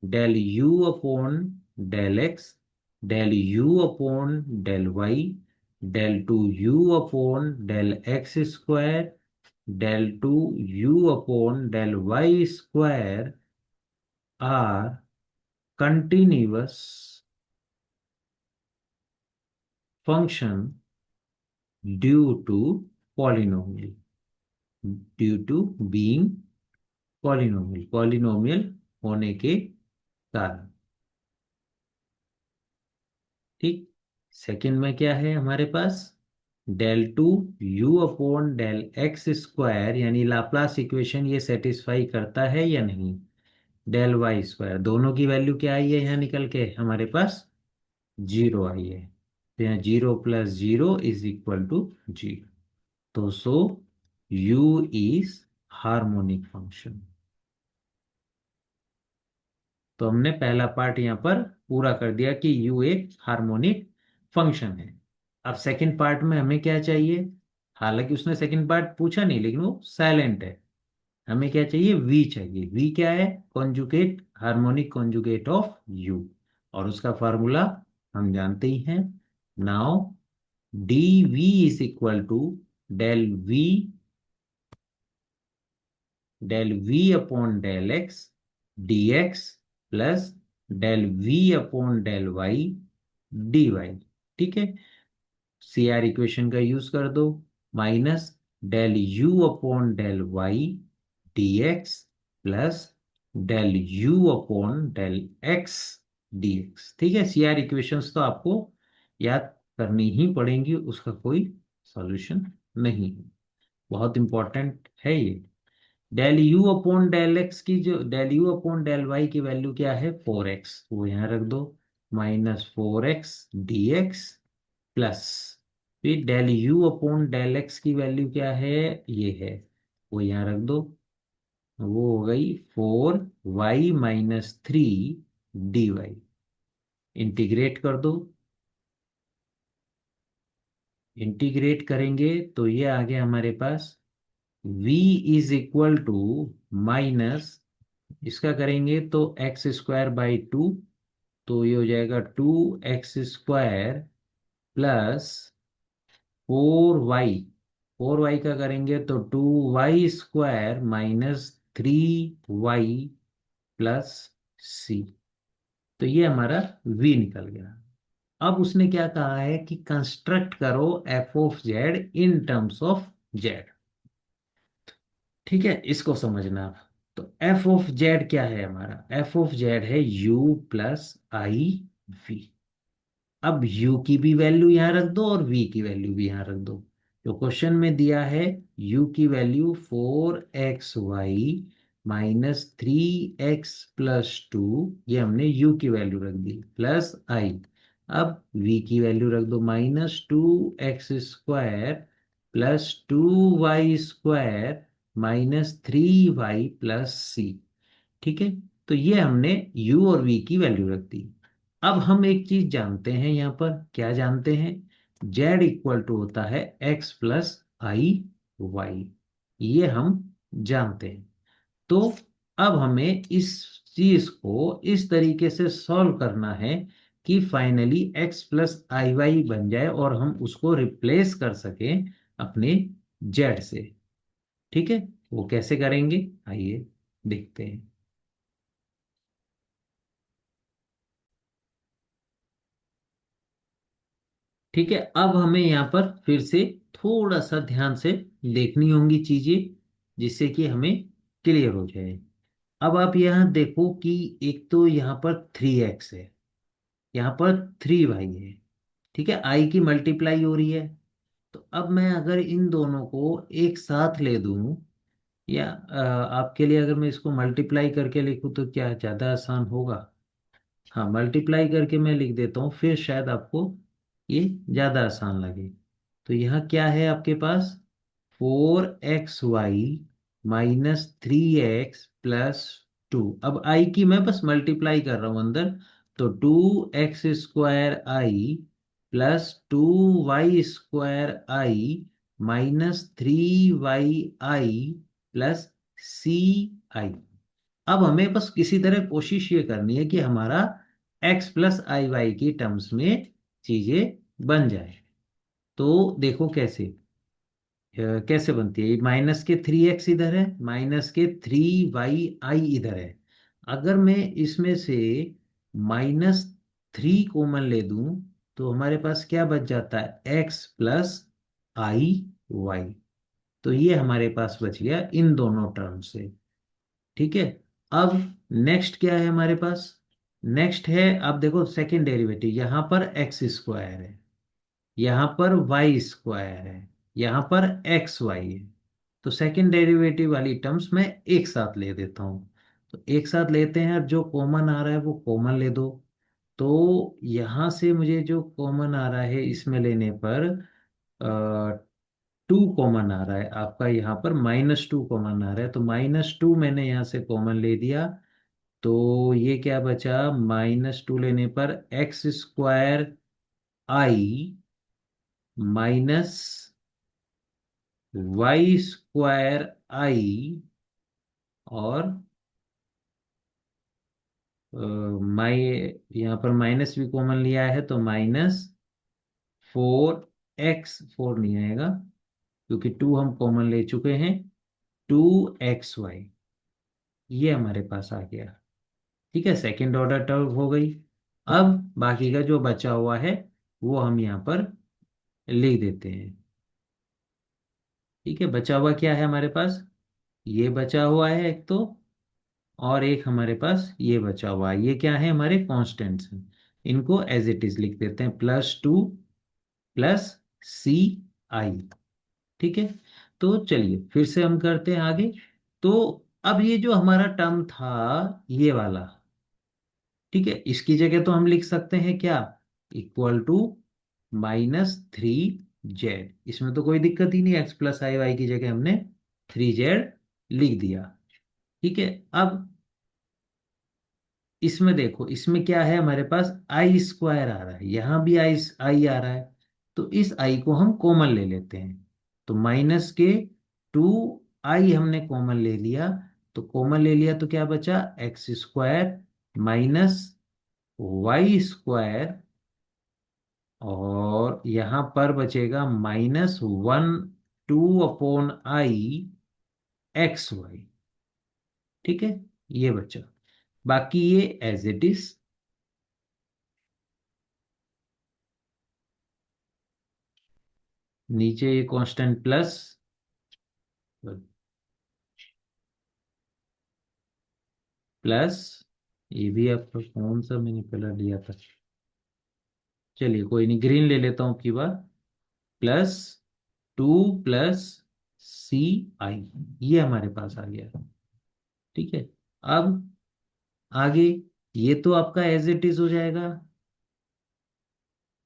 del u upon del x, del u upon del y, del two u upon del x square, del two u upon del y square are continuous function due to polynomial, due to being polynomial, polynomial होने के कारण। ठीक। Second में क्या है हमारे पास, del two u upon del x square, यानी लाप्लास इक्वेशन ये सेटिस्फाई करता है या नहीं। डेल वाई स्क्वायर, दोनों की वैल्यू क्या आई है यहाँ निकल के हमारे पास, जीरो आई है। तो यहाँ zero plus zero is equal to zero. तो so u is harmonic function. तो हमने पहला पार्ट यहाँ पर पूरा कर दिया कि यू एक हार्मोनिक फंक्शन है। अब सेकंड पार्ट में हमें क्या चाहिए, हालांकि उसने सेकंड पार्ट पूछा नहीं लेकिन वो साइलेंट है। हमें क्या चाहिए, वी चाहिए। वी क्या है, conjugate, harmonic conjugate of u, और उसका फार्मूला हम जानते ही हैं। Now d v is equal to del v, del v upon del x d x plus del v upon del y d y. ठीक है, सी आर इक्वेशन का use कर दो। Minus del u upon del y d x plus del u upon del x d x. ठीक है, C R equations तो आपको याद करनी ही पड़ेंगी, उसका कोई सॉल्यूशन नहीं है, बहुत इंपॉर्टेंट है ये। Del u upon del x की जो del u upon del y की वैल्यू क्या है, फोर एक्स, वो यहाँ रख दो। Minus four x d x plus, फिर del u upon del x की वैल्यू क्या है, ये है, वो यहाँ रख दो। वो हो गई four y minus three d y. Integrate कर दो। इंटीग्रेट करेंगे तो ये आ गया हमारे पास v is equal to minus, इसका करेंगे तो एक्स स्क्वायर बाई टू, तो ये हो जाएगा two x square plus four y, four y का करेंगे तो two y square minus three y plus c. तो ये हमारा v निकल गया। अब उसने क्या कहा है कि कंस्ट्रक्ट करो F of Z in terms of Z. ठीक है, इसको समझना आप। तो एफ ऑफ जेड क्या है हमारा, एफ ऑफ जेड है यू प्लस आई वी। अब u की भी वैल्यू यहाँ रख दो और v की वैल्यू भी यहाँ रख दो। जो क्वेश्चन में दिया है u की value four x y minus three x plus two, ये हमने u की वैल्यू रख दी प्लस i। अब v की वैल्यू रख दो minus two x square plus two y square minus three y plus c. ठीक है, तो ये हमने u और v की वैल्यू रख दी। अब हम एक चीज जानते हैं, यहाँ पर क्या जानते हैं, z इक्वल टू होता है x प्लस आई वाई, ये हम जानते हैं। तो अब हमें इस चीज को इस तरीके से सॉल्व करना है कि finally x plus i Y बन जाए और हम उसको रिप्लेस कर सकें अपने z से। ठीक है, वो कैसे करेंगे आइए देखते हैं। ठीक है, अब हमें यहाँ पर फिर से थोड़ा सा ध्यान से देखनी होंगी चीजें, जिससे कि हमें क्लियर हो जाए। अब आप यहाँ देखो कि एक तो यहाँ पर थ्री एक्स है, यहाँ पर थ्री वाई है। ठीक है, आई की मल्टीप्लाई हो रही है। तो अब मैं अगर इन दोनों को एक साथ ले दूं, या आपके लिए अगर मैं इसको मल्टीप्लाई करके लिखूं तो क्या ज़्यादा आसान होगा। हाँ, मल्टीप्लाई करके मैं लिख देता हूँ, फिर शायद आपको ये ज़्यादा आसान लगे। तो यहाँ क्या है आपके पास, four x y minus three x plus two. अब आई की मैं बस मल्टीप्लाई कर रहा हूँ अंदर, तो two x square i plus two y square i minus three y i plus c i. अब हमें बस किसी तरह कोशिश ये करनी है कि हमारा एक्स प्लस आई वाई की टर्म्स में चीजें बन जाए। तो देखो कैसे, कैसे बनती है। माइनस के 3x इधर है, माइनस के 3y इधर है। अगर मैं इसमें से -3 कॉमन ले दूं तो हमारे पास क्या बच जाता है, x प्लस आई वाई। तो ये हमारे पास बच गया इन दोनों टर्म से। ठीक है। अब नेक्स्ट क्या है हमारे पास, नेक्स्ट है, अब देखो सेकंड डेरिवेटिव, यहां पर एक्स स्क्वायर है, यहां पर वाई स्क्वायर है, यहां पर एक्स वाई है। तो सेकंड डेरिवेटिव वाली टर्म्स मैं एक साथ ले देता हूं। तो एक साथ लेते हैं और जो कॉमन आ रहा है वो कॉमन ले दो। तो यहां से मुझे जो कॉमन आ रहा है इसमें लेने पर 2 कॉमन आ रहा है आपका, यहाँ पर -2 कॉमन आ रहा है, तो -2 मैंने यहाँ से कॉमन ले दिया। तो ये क्या बचा, -2 लेने पर x square i minus y square आई, और माई, यहाँ पर माइनस भी कॉमन लिया है तो -4x, 4 नहीं आएगा क्योंकि 2 हम कॉमन ले चुके हैं, 2xy, ये हमारे पास आ गया। ठीक है, सेकंड ऑर्डर टर्म हो गई। अब बाकी का जो बचा हुआ है वो हम यहाँ पर लिख देते हैं। ठीक है, बचा हुआ क्या है हमारे पास, ये बचा हुआ है एक तो, और एक हमारे पास ये बचा हुआ है, ये क्या है, हमारे कॉन्स्टेंट्स हैं। इनको एज इट इज लिख देते हैं, +2 प्लस सी आई। ठीक है। तो चलिए फिर से हम करते हैं आगे। तो अब ये जो हमारा टर्म था ये वाला, ठीक है, इसकी जगह तो हम लिख सकते हैं क्या, इक्वल टू -3z। इसमें तो कोई दिक्कत ही नहीं, x प्लस आई वाई की जगह हमने 3z लिख दिया। ठीक है। अब इसमें देखो, इसमें क्या है हमारे पास, आई स्क्वायर आ रहा है, यहां भी आई आई आ रहा है। तो इस आई को हम कॉमन ले लेते हैं। तो माइनस के 2 आई हमने कॉमन ले लिया। तो कॉमन ले लिया तो क्या बचा, x square minus y square, और यहां पर बचेगा -1/2 एक्स वाई। ठीक है, ये बचा। बाकी ये एज इट इज, नीचे ये कांस्टेंट प्लस, प्लस, ये भी आपका कौन सा मैंने कलर लिया था, चलिए कोई नहीं, ग्रीन ले लेता हूँ की बार, +2 प्लस सी आई, ये हमारे पास आ गया। ठीक है। अब आगे, ये तो आपका एज इट इज हो जाएगा।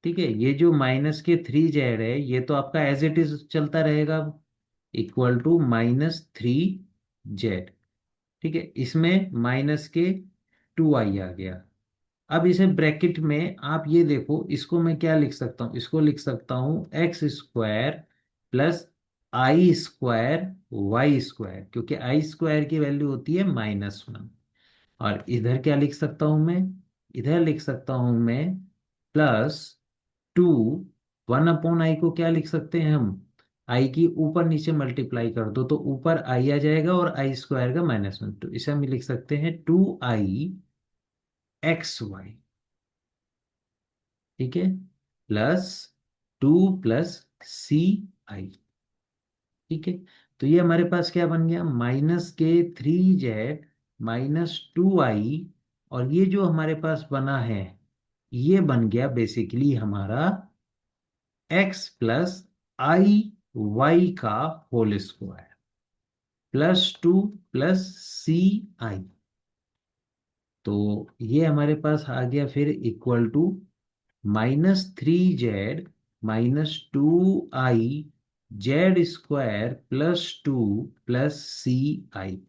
ठीक है, ये जो -3z है ये तो आपका एज इट इज चलता रहेगा, इक्वल टू -3z। ठीक है, इसमें -2 आई आ गया। अब इसे ब्रैकेट में आप ये देखो, इसको मैं क्या लिख सकता हूँ, इसको लिख सकता हूँ एक्स स्क्वायर प्लस आई स्क्वायर वाई स्क्वायर, क्योंकि आई स्क्वायर की वैल्यू होती है -1। और इधर क्या लिख सकता हूँ मैं, इधर लिख सकता हूँ मैं +2, 1/आई को क्या लिख सकते हैं हम, आई की ऊपर नीचे मल्टीप्लाई कर दो तो ऊपर आई आ जाएगा और आई स्क्वायर का -1, तो इसे हम लिख सकते हैं 2i ठीक है, +2 प्लस सी आई। ठीक है। तो ये हमारे पास क्या बन गया, -3z -2i, और ये जो हमारे पास बना है ये बन गया बेसिकली हमारा x प्लस आई वाई का whole square, +2 plus c i. तो ये हमारे पास आ गया फिर equal to -3z -2i z square +2 plus c i.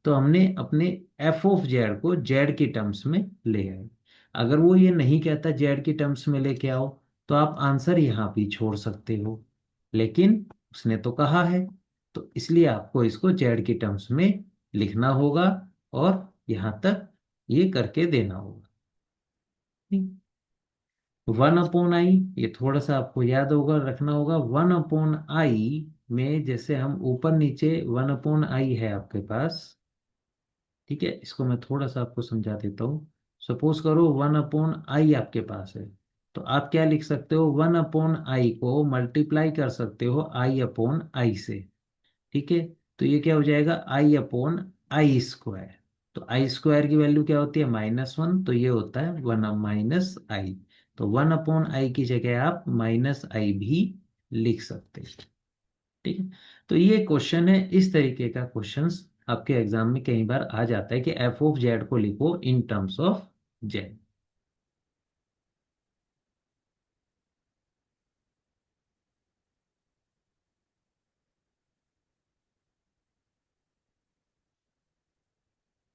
तो हमने अपने एफ ऑफ जेड को जेड की टर्म्स में ले आए। अगर वो ये नहीं कहता जेड की टर्म्स में लेके आओ तो आप आंसर यहाँ भी छोड़ सकते हो, लेकिन उसने तो कहा है, तो इसलिए आपको इसको जेड की टर्म्स में लिखना होगा और यहां तक ये करके देना होगा। 1/i, ये थोड़ा सा आपको याद होगा, रखना होगा। 1/i में जैसे हम ऊपर नीचे 1/i है आपके पास, ठीक है, इसको मैं थोड़ा सा आपको समझा देता हूँ। सपोज करो 1/i आपके पास है, तो आप क्या लिख सकते हो, 1/i को मल्टीप्लाई कर सकते हो i/i से, ठीक है। तो ये क्या हो जाएगा, i/i²। तो i² की वैल्यू क्या होती है, -1, तो ये होता है 1 - i। तो 1/i की जगह आप -i भी लिख सकते हैं, ठीक है। तो ये क्वेश्चन है, इस तरीके का क्वेश्चंस आपके एग्जाम में कई बार आ जाता है कि f(z) को लिखो इन टर्म्स ऑफ z।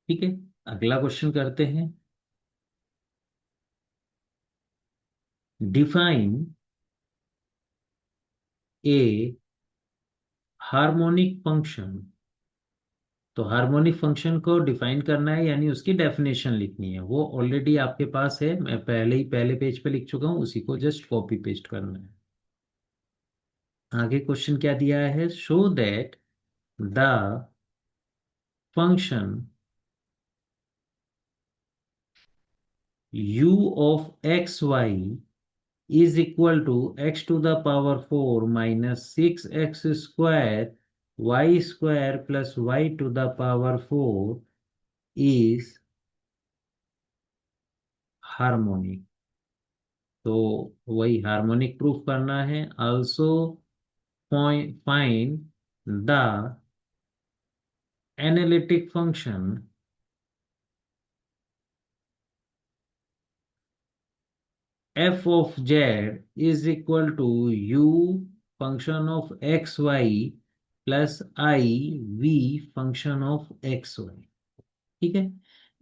ठीक है, अगला क्वेश्चन करते हैं। Define a harmonic function. तो हार्मोनिक फंक्शन को डिफाइन करना है, यानी उसकी डेफिनेशन लिखनी है। वो ऑलरेडी आपके पास है, मैं पहले ही पहले पेज पे लिख चुका हूँ, उसी को जस्ट कॉपी पेस्ट करना है। आगे क्वेश्चन क्या दिया है, show that the function u of xy is equal to x⁴ minus 6x² y² plus y⁴ is harmonic. तो वही हार्मोनिक प्रूफ करना है। Also find the analytic function f of z is equal to u function of xy plus I v function of xy। ठीक है,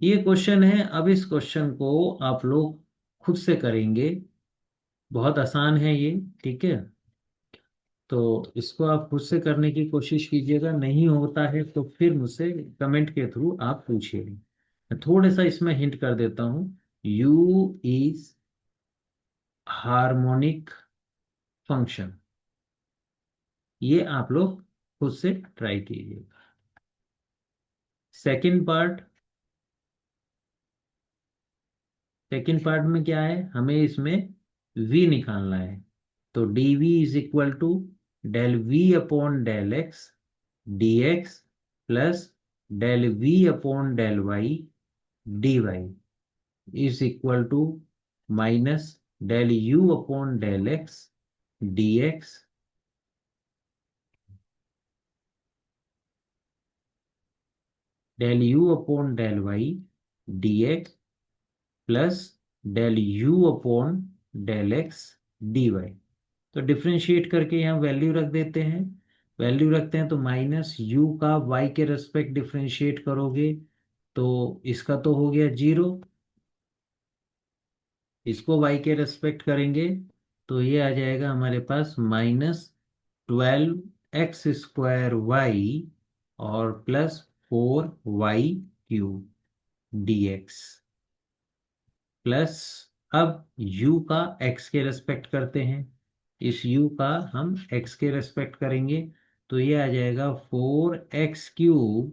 ये question है। अब इस क्वेश्चन को आप लोग खुद से करेंगे, बहुत आसान है ये, ठीक है। तो इसको आप खुद से करने की कोशिश कीजिएगा, नहीं होता है तो फिर मुझसे कमेंट के थ्रू आप पूछिएगा। मैं थोड़ा सा इसमें हिंट कर देता हूँ। u इज हार्मोनिक फंक्शन, ये आप लोग खुद से ट्राई कीजिएगा। सेकंड पार्ट, सेकंड पार्ट में क्या है, हमें इसमें v निकालना है। तो dv is equal to del v upon del x dx plus del v upon del y dy is equal to minus del u upon del x dx del u upon del y dx plus del u upon del x dy। तो differentiate करके यहाँ value रख देते हैं। Value रखते हैं तो minus u का y के रेस्पेक्ट डिफ्रेंशिएट करोगे तो इसका तो हो गया 0, इसको y के रेस्पेक्ट करेंगे तो ये आ जाएगा हमारे पास -12x² और प्लस 4y³ dx प्लस, अब u का x के रेस्पेक्ट करते हैं, इस u का हम x के रेस्पेक्ट करेंगे तो ये आ जाएगा 4x³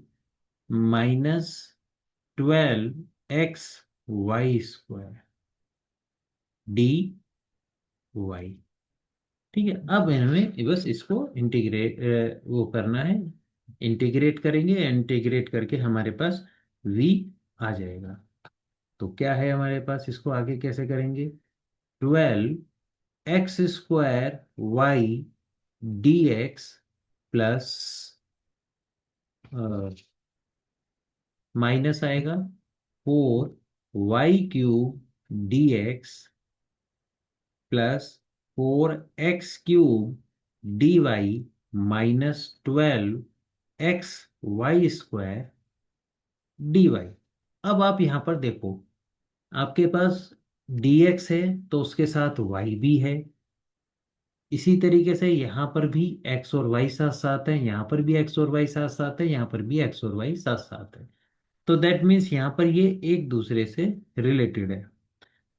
माइनस 12xy² dy। ठीक है, अब हमें बस इसको इंटीग्रेट वो करना है, इंटीग्रेट करेंगे, इंटीग्रेट करके हमारे पास v आ जाएगा। तो क्या है हमारे पास, इसको आगे कैसे करेंगे, 12x² dx प्लस माइनस आएगा 4y³ dx plus 4x³ minus 12xy² dy। अब आप यहां पर देखो, आपके पास dx है तो उसके साथ y भी है, इसी तरीके से यहाँ पर भी x और y साथ साथ है, यहाँ पर भी x और y साथ साथ है, यहाँ पर भी x और y साथ साथ है। तो दैट मीन्स यहाँ पर ये एक दूसरे से रिलेटेड है।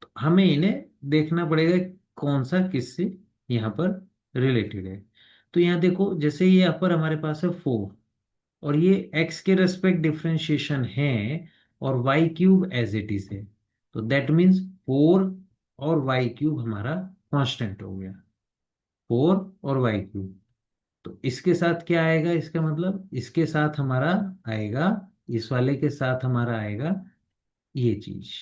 तो हमें इन्हें देखना पड़ेगा कौन सा किससे यहाँ पर रिलेटेड है। तो यहाँ देखो, जैसे ये यहाँ पर हमारे पास है 4, और ये x के रेस्पेक्ट डिफरेंशिएशन है, और y cube as it is है। तो दैट मीन्स 4 और y क्यूब हमारा कांस्टेंट हो गया। 4 और y क्यूब। तो इसके साथ क्या आएगा, इसका मतलब इसके साथ हमारा आएगा, इस वाले के साथ हमारा आएगा ये चीज।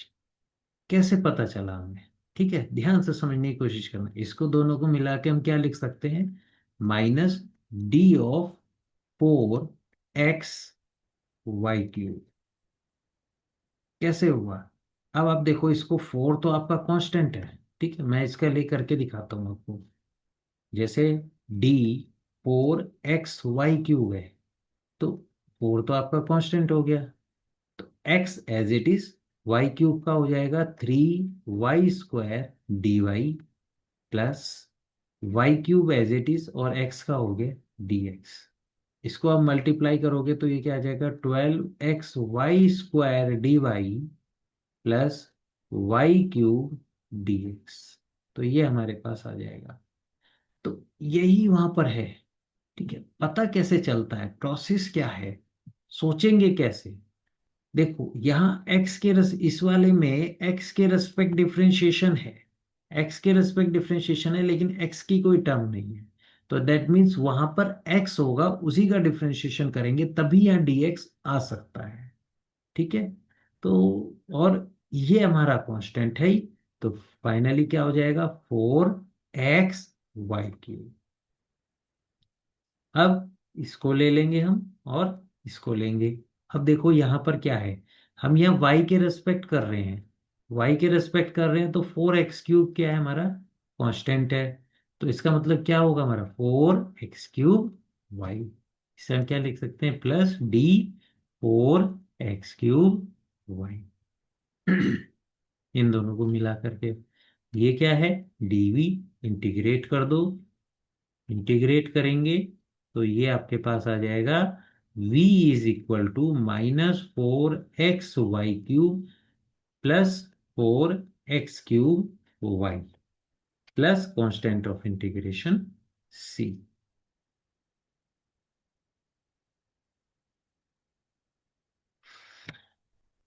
कैसे पता चला हमें? ठीक है, ध्यान से समझने की कोशिश करना। इसको दोनों को मिला के हम क्या लिख सकते हैं, -d(4x)(y)3। कैसे हुआ? अब आप देखो, इसको 4 तो आपका कांस्टेंट है। ठीक है, मैं इसका ले करके दिखाता हूँ आपको। जैसे d(4x)(y)3 है, तो 4 तो आपका कांस्टेंट हो गया। तो x as it is, y cube का हो जाएगा 3y² dy, plus y cube as it is, और x का हो गया dx। इसको आप मल्टीप्लाई करोगे तो ये क्या आ जाएगा, 12xy² dy plus y cube dx। तो ये हमारे पास आ जाएगा। तो यही वहां पर है। ठीक है, पता कैसे चलता है, प्रोसेस क्या है, सोचेंगे कैसे? देखो, यहाँ इस वाले में x के रेस्पेक्ट डिफरेंशिएशन है। x के रेस्पेक्ट डिफरेंशिएशन है, लेकिन x की कोई टर्म नहीं है। तो दैट मीन्स वहां पर x होगा, उसी का डिफरेंशिएशन करेंगे तभी यहाँ dx आ सकता है। ठीक है। तो और ये हमारा कांस्टेंट है ही। तो फाइनली क्या हो जाएगा, 4x(y)3। अब इसको ले लेंगे हम, और इसको लेंगे। अब देखो यहाँ पर क्या है, हम यहाँ y के रेस्पेक्ट कर रहे हैं। y के रेस्पेक्ट कर रहे हैं, तो 4x³ क्या है हमारा, कांस्टेंट है। तो इसका मतलब क्या होगा हमारा, 4x³ y। इसे हम क्या लिख सकते हैं, +d(4x³y)। इन दोनों को मिला करके ये क्या है, dv। इंटीग्रेट कर दो। इंटीग्रेट करेंगे तो ये आपके पास आ जाएगा, v = -4xy³ plus 4x³ y plus constant of integration c।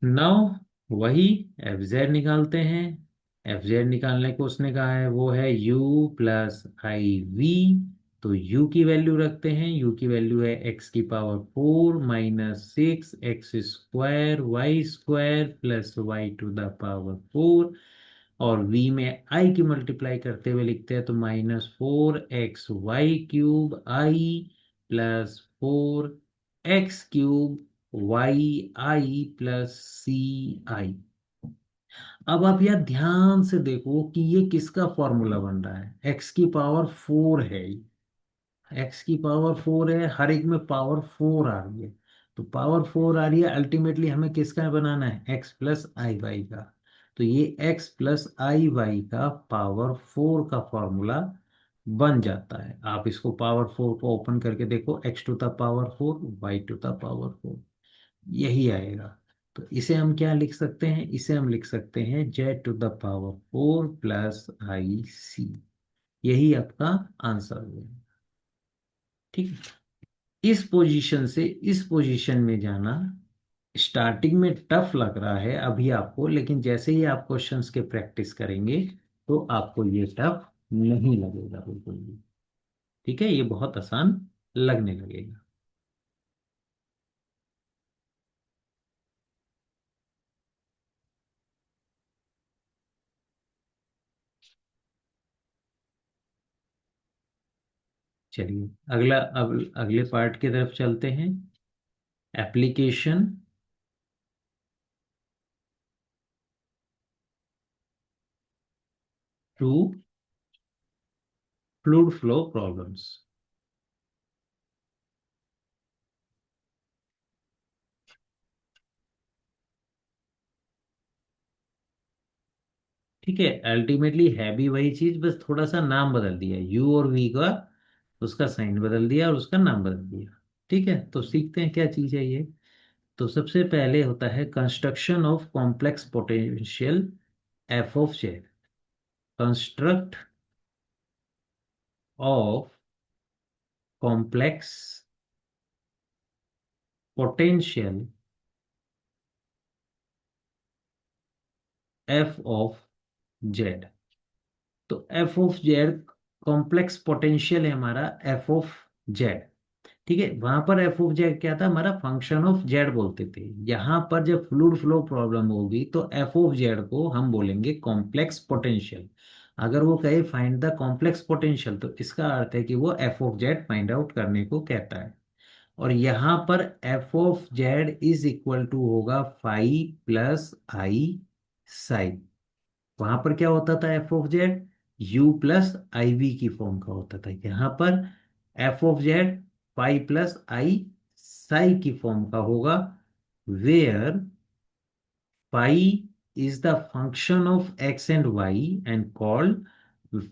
Now वही एफ जेड निकालते हैं। एफ जेड निकालने को उसने कहा है, वो है u+i v। तो u की वैल्यू रखते हैं, u की वैल्यू है x⁴ -6x² y² plus y⁴ और v में i की मल्टीप्लाई करते हुए लिखते हैं, तो -4xy³ plus 4x³ y +ci। अब आप यह ध्यान से देखो कि ये किसका फॉर्मूला बन रहा है, x⁴ है। x⁴ है, हर एक में पावर 4 आ रही है। तो पावर 4 आ रही है, अल्टीमेटली हमें किसका बनाना है, x+i y का। तो ये x+i y का पावर 4 का फॉर्मूला बन जाता है। आप इसको पावर 4 को ओपन करके देखो, x⁴ y⁴ यही आएगा। तो इसे हम क्या लिख सकते हैं, इसे हम लिख सकते हैं z⁴ प्लस IC। यही आपका आंसर होगा। ठीक है। इस पोजीशन से इस पोजीशन में जाना स्टार्टिंग में टफ लग रहा है अभी आपको, लेकिन जैसे ही आप क्वेश्चंस के प्रैक्टिस करेंगे तो आपको ये टफ नहीं लगेगा बिल्कुल भी। ठीक है, ये बहुत आसान लगने लगेगा। चलिए, अब अगले पार्ट की तरफ चलते हैं। Application to fluid flow problems. ठीक है, अल्टीमेटली है भी वही चीज, बस थोड़ा सा नाम बदल दिया, यू और वी का उसका साइन बदल दिया और उसका नाम बदल दिया। ठीक है, तो सीखते हैं क्या चीज है ये। तो सबसे पहले होता है construction of complex potential f of z. Construct of complex potential f of z. तो f of z complex potential है हमारा एफ ऑफ जेड। ठीक है, वहां पर एफ ऑफ जेड क्या था, हमारा फंक्शन ऑफ जेड बोलते थे। यहां पर जब फ्लूइड फ्लो प्रॉब्लम होगी तो एफ ऑफ जेड को हम बोलेंगे कॉम्प्लेक्स पोटेंशियल। अगर वो कहे फाइंड द कॉम्प्लेक्स पोटेंशियल तो इसका अर्थ है कि वो f of z find out करने को कहता है। और यहां पर f of z is equal to होगा फाई प्लस आई साई। वहां पर क्या होता था f of z, u plus i v की फॉर्म का होता था। यहां पर f of z phi plus i psi की फॉर्म का होगा, where phi is the function of x and y and called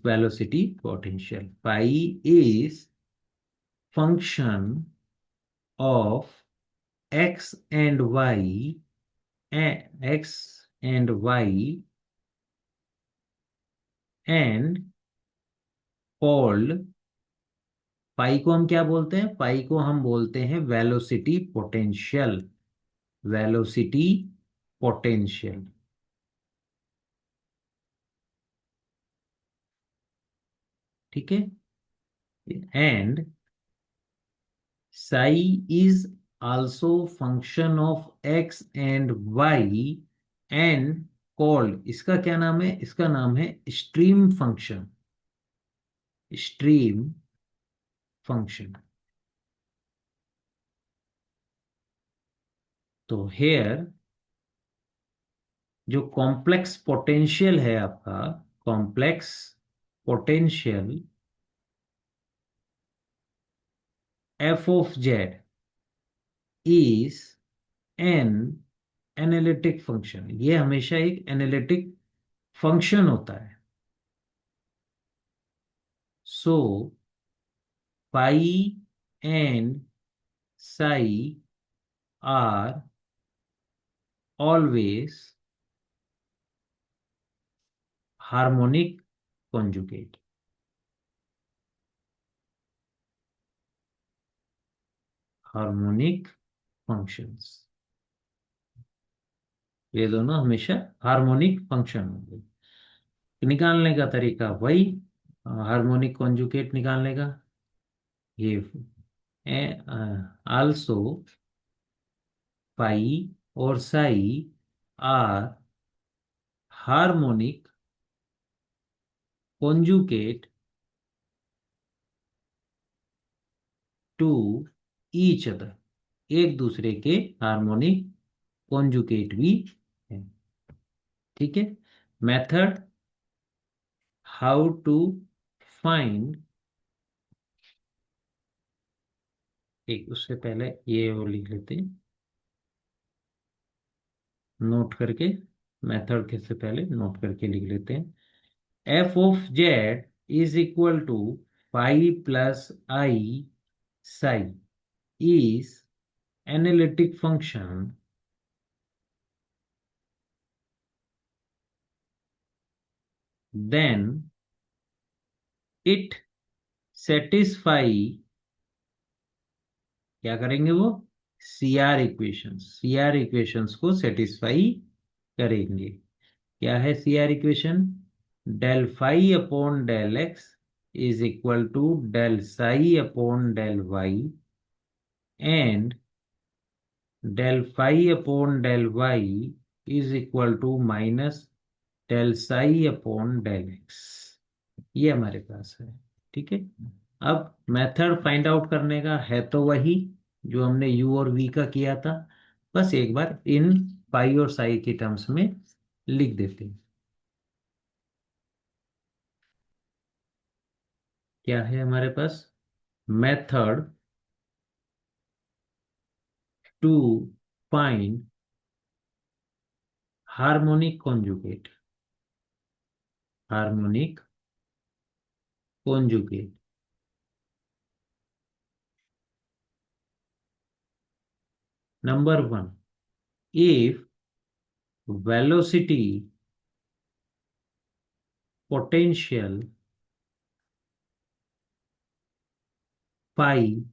velocity potential. Phi is function of x and y, x and y and called, pi को हम क्या बोलते हैं, पाई को हम बोलते हैं वेलोसिटी पोटेंशियल। Velocity potential. ठीक है। And psi is also function of x and y and called, इसका क्या नाम है, इसका नाम है स्ट्रीम फंक्शन। Stream function. तो हेयर जो कॉम्प्लेक्स पोटेंशियल है आपका, complex potential f of z is an analytic function. ये हमेशा एक एनालिटिक फंक्शन होता है। So pi and psi are always harmonic conjugate. Harmonic functions, ये दोनों हमेशा हार्मोनिक फंक्शन होंगे। निकालने का तरीका वही, हार्मोनिक कॉन्जुगेट निकालने का, ये आल्सो पाई और psi are harmonic conjugate to each other. एक दूसरे के हार्मोनिक कॉन्जुगेट भी है। ठीक है। मेथड हाउ टू फाइंड, एक उससे पहले ये वो लिख लेते हैं नोट करके, मेथड के से पहले नोट करके लिख लेते हैं। F of z is equal to five plus i psi is analytic function then it satisfy, क्या करेंगे वो, C R equations, C R equations को सेटिस्फाई करेंगे। क्या है C R equation, del phi upon del x is equal to del psi upon del y and del phi upon del y is equal to minus del psi upon del x. ये हमारे पास है। ठीक है। अब method find out करने का है तो वही जो हमने यू और वी का किया था, बस एक बार इन पाई और साई के टर्म्स में लिख देते हैं। क्या है हमारे पास, method to find harmonic conjugate, harmonic conjugate. Number one, if velocity, potential phi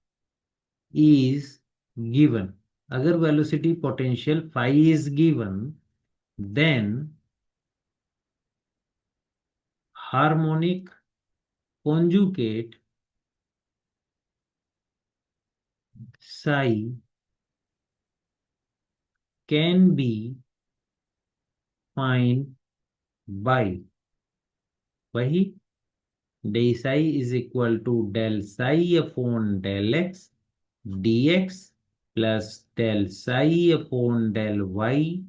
is given, अगर velocity potential phi is given, then harmonic conjugate psi can be find by, वही del psi is equal to del psi upon del x dx plus del psi upon del y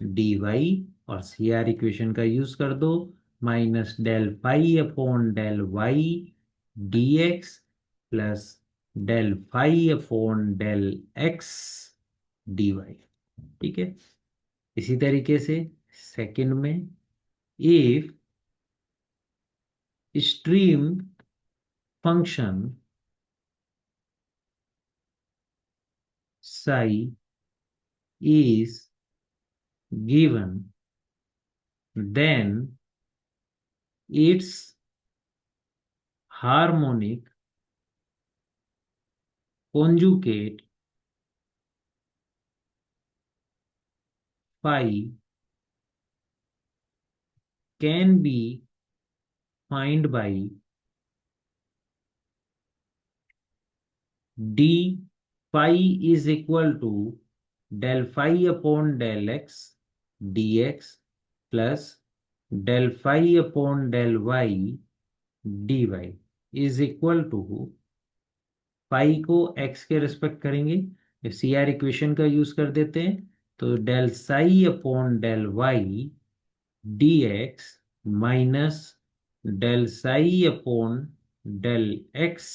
dy, और C R equation का use कर दो, minus del phi upon del y d x plus del phi upon del x d y. ठीक है। इसी तरीके से second में, if stream function psi is given, then its harmonic conjugate phi can be find by d phi is equal to del phi upon del x dx plus del phi upon del y dy is equal to, pi को x के respect करेंगे, C R equation का use कर देते हैं, तो del psi upon del y d x minus del psi upon del x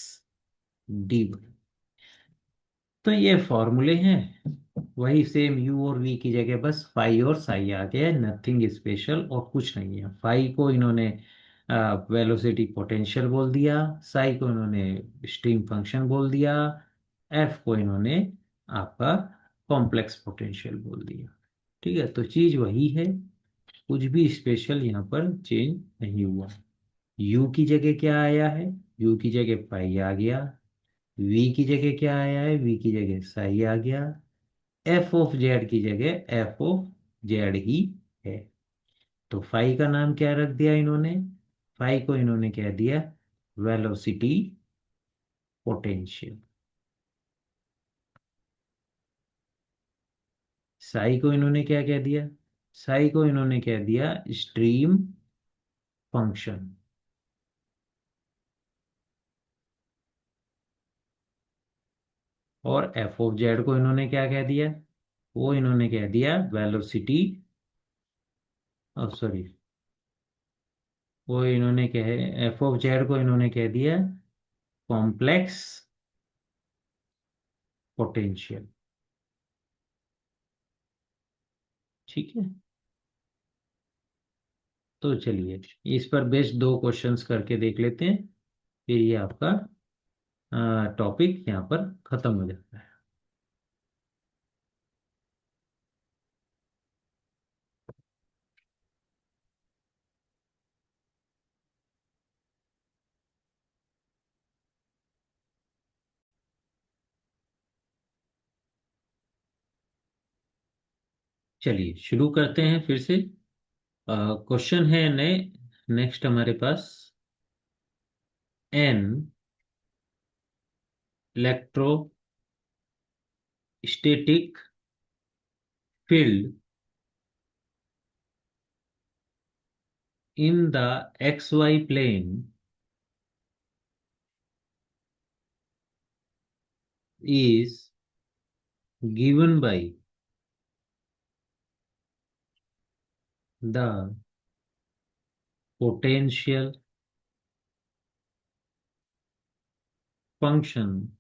d y. तो ये फॉर्मूले हैं, वही सेम यू और वी की जगह बस फाई और साई आ गया है, नथिंग स्पेशल और कुछ नहीं है। फाई को इन्होंने वेलोसिटी पोटेंशियल बोल दिया, साई को इन्होंने स्ट्रीम फंक्शन बोल दिया, एफ को इन्होंने आपका कॉम्प्लेक्स पोटेंशियल बोल दिया। ठीक है, तो चीज वही है, कुछ भी स्पेशल यहाँ पर चेंज नहीं हुआ। यू की जगह क्या आया है, यू की जगह फाई आ गया, वी की जगह क्या आया है, वी की जगह साई आ गया, एफ ऑफ जेड की जगह एफ ऑफ जेड ही है। तो फाई का नाम क्या रख दिया इन्होंने, फाई को इन्होंने क्या दिया, वेलोसिटी पोटेंशियल। साई को इन्होंने क्या कह दिया, साई को इन्होंने कह दिया स्ट्रीम फंक्शन। और एफ ऑफ जेड को इन्होंने क्या कह दिया, वो इन्होंने कह दिया वेलोसिटी, सॉरी, वो इन्होंने कह, एफ ऑफ जेड को इन्होंने कह दिया कॉम्प्लेक्स पोटेंशियल। ठीक है, तो चलिए इस पर बेस्ड दो क्वेश्चंस करके देख लेते हैं, फिर ये आपका टॉपिक यहाँ पर खत्म हो जाता है। चलिए शुरू करते हैं फिर से। क्वेश्चन है नेक्स्ट हमारे पास, an electrostatic field in the x y plane is given by the potential function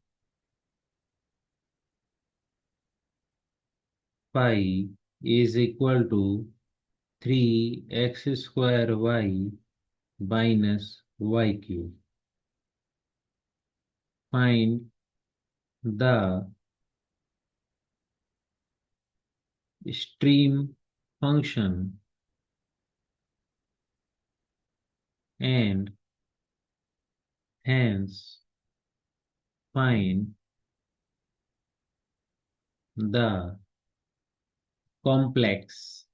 phi is equal to 3x square y minus y cube. Find the stream function and hence find the complex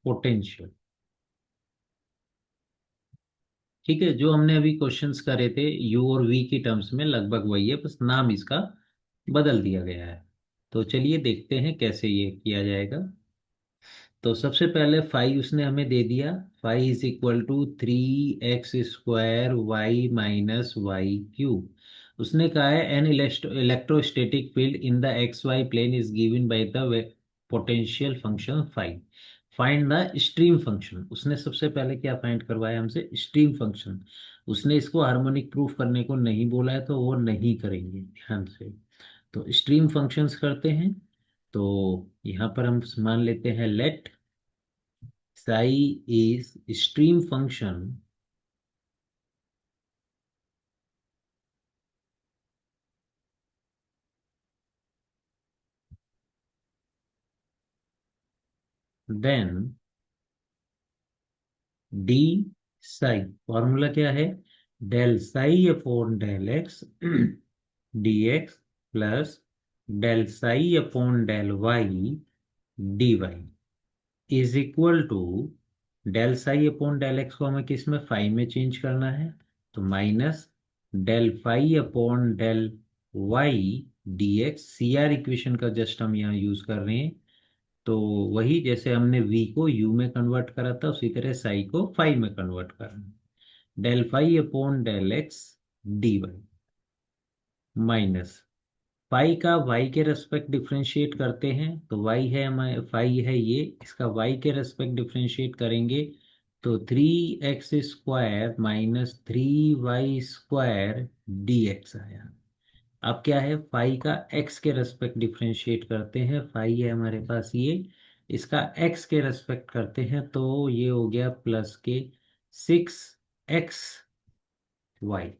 potential। ठीक है, जो हमने अभी questions करे थे you और we की terms में लगभग वही है, बस नाम इसका बदल दिया गया है। तो चलिए देखते हैं कैसे ये किया जाएगा। तो सबसे पहले फाई उसने हमें दे दिया, phi is equal to 3x² y minus y cube. उसने कहा है an electrostatic field in the x y plane is given by the potential function phi. Find the stream function. उसने सबसे पहले क्या फाइंड करवाया हमसे, स्ट्रीम फंक्शन। उसने इसको हार्मोनिक प्रूफ करने को नहीं बोला है, तो वो नहीं करेंगे ध्यान से। तो स्ट्रीम फंक्शंस करते हैं। तो यहाँ पर हम मान लेते हैं let psi is stream function then d psi formula क्या है, del psi upon del x dx plus del psi upon del y dy is equal to del psi upon del x को हमें किस में, फाई में change करना है, तो minus del phi upon del y d x. C R equation का just हम यहाँ यूज कर रहे हैं। तो वही जैसे हमने v को u में कन्वर्ट करा था उसी तरह साई को फाई में कन्वर्ट करना है। Del phi upon del x d y minus phi का y के रेस्पेक्ट डिफरेंशिएट करते हैं, तो y है हमारे, फाई है ये, इसका y के रेस्पेक्ट डिफरेंशिएट करेंगे तो 3x² माइनस 3y² dx आया। अब क्या है, फाई का x के रेस्पेक्ट डिफरेंशिएट करते हैं, फाई है हमारे पास ये, इसका x के रेस्पेक्ट करते हैं तो ये हो गया प्लस के 6xy।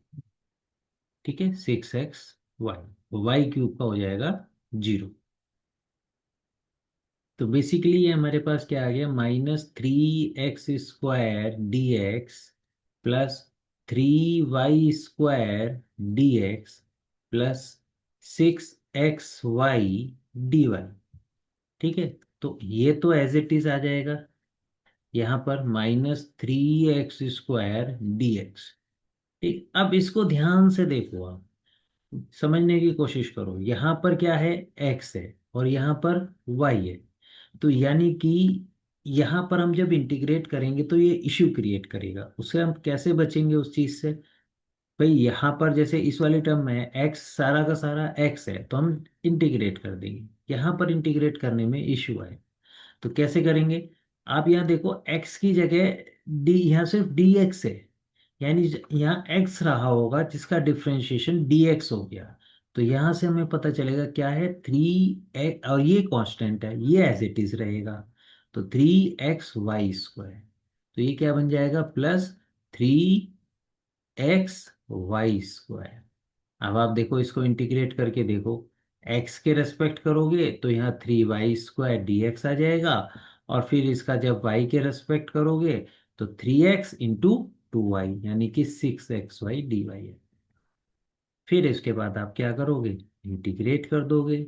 ठीक है, 6xy, वाई क्यूब का हो जाएगा 0। तो बेसिकली ये हमारे पास क्या आ गया, -3x² dx plus 3y² dx plus 6xy dy। ठीक है, तो ये तो एज इट इज आ जाएगा यहाँ पर -3x² dx। ठीक, अब इसको ध्यान से देखो आप, समझने की कोशिश करो। यहाँ पर क्या है, x है और यहाँ पर y है। तो यानी कि यहाँ पर हम जब इंटीग्रेट करेंगे तो ये इश्यू क्रिएट करेगा, उससे हम कैसे बचेंगे उस चीज से। भाई यहाँ पर जैसे इस वाले टर्म में x, सारा का सारा x है तो हम इंटीग्रेट कर देंगे, यहाँ पर इंटीग्रेट करने में इश्यू आए तो कैसे करेंगे। आप यहाँ देखो x की जगह d, यहाँ सिर्फ dx है, यानी यहाँ x रहा होगा जिसका डिफरेंशिएशन dx हो गया। तो यहाँ से हमें पता चलेगा क्या है, 3x, और ये कांस्टेंट है, ये एज इट इज रहेगा, तो 3xy²। तो ये क्या बन जाएगा, प्लस 3xy²। अब आप देखो इसको इंटीग्रेट करके देखो, x के रेस्पेक्ट करोगे तो यहाँ 3y² dx आ जाएगा, और फिर इसका जब y के रेस्पेक्ट करोगे तो 3x × 2y यानी कि 6xy dy है। फिर इसके बाद आप क्या करोगे, इंटीग्रेट कर दोगे।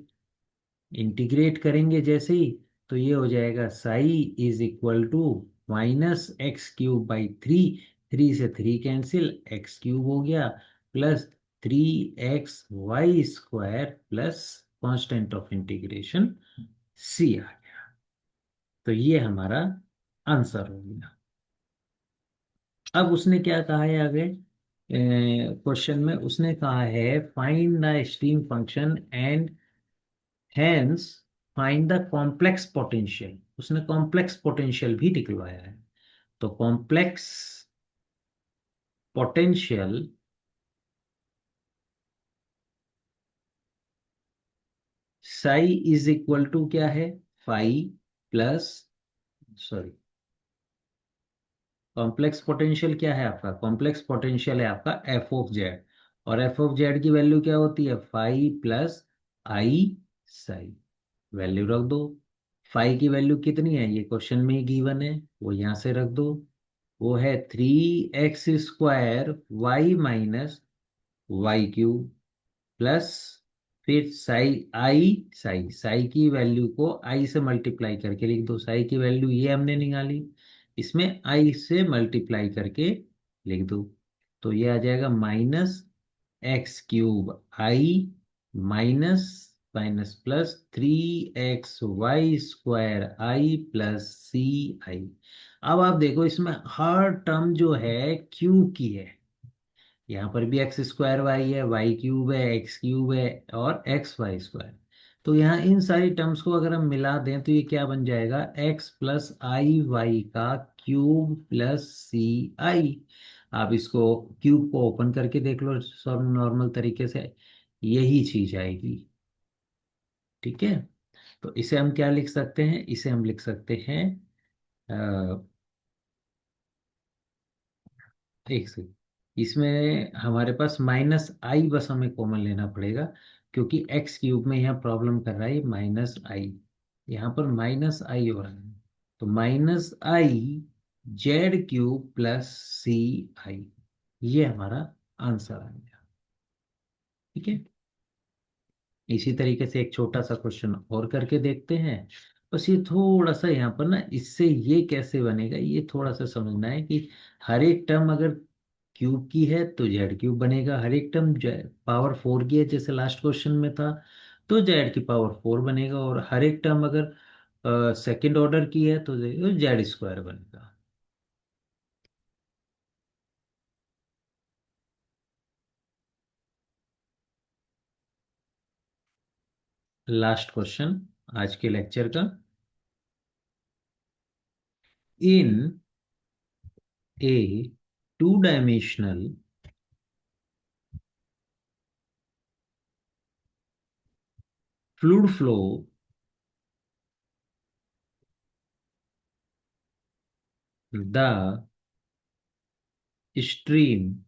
इंटीग्रेट करेंगे जैसे ही तो ये हो जाएगा Sai is equal to -x³/3, 3 से 3 कैंसिल, x³ हो गया, plus 3xy² plus constant of integration c आ गया। तो ये हमारा आंसर हो गया। अब उसने क्या कहा है आगे क्वेश्चन में, उसने कहा है find the stream function and hence find the complex potential. उसने कॉम्प्लेक्स पोटेंशियल भी निकलवाया है। तो complex potential psi is equal to क्या है, phi plus, sorry, complex potential क्या है आपका, कॉम्प्लेक्स पोटेंशियल है आपका f(z), और f(z) की वैल्यू क्या होती है, phi plus i Sai. Value रख दो। फाई की वैल्यू कितनी है, ये क्वेश्चन में ही गिवन है, वो यहाँ से रख दो। वो है 3x² y minus y cube plus, फिर साई की वैल्यू को आई से मल्टीप्लाई करके लिख दो। साई की वैल्यू ये हमने निकाली, इसमें आई से मल्टीप्लाई करके लिख दो। तो ये आ जाएगा -x³ minus minus plus 3xy² plus CI। अब आप देखो इसमें हर टर्म जो है क्यूब की है। यहाँ पर भी x² है, y³ है, x³ है और xy²। तो यहाँ इन सारी टर्म्स को अगर हम मिला दें तो ये क्या बन जाएगा, x प्लस आई वाई का क्यूब प्लस CI। आप इसको क्यूब को ओपन करके देख लो सब नॉर्मल तरीके से, यही चीज आएगी। ठीक है, तो इसे हम क्या लिख सकते हैं, इसे हम लिख सकते हैं एक से, इसमें हमारे पास -i बस हमें कॉमन लेना पड़ेगा, क्योंकि x³ में यहाँ प्रॉब्लम कर रहा है -i, यहाँ पर -i हो रहा है। तो -i z³ प्लस CI, ये हमारा आंसर आ गया। ठीक है, इसी तरीके से एक छोटा सा क्वेश्चन और करके देखते हैं। बस ये थोड़ा सा यहाँ पर ना, इससे ये कैसे बनेगा ये थोड़ा सा समझना है कि हर एक टर्म अगर क्यूब की है तो z³ बनेगा, हर एक टर्म पावर 4 की है जैसे लास्ट क्वेश्चन में था तो z⁴ बनेगा, और हर एक टर्म अगर सेकंड ऑर्डर की है तो z² बनेगा। लास्ट क्वेश्चन आज के लेक्चर का, in a two dimensional fluid flow, the stream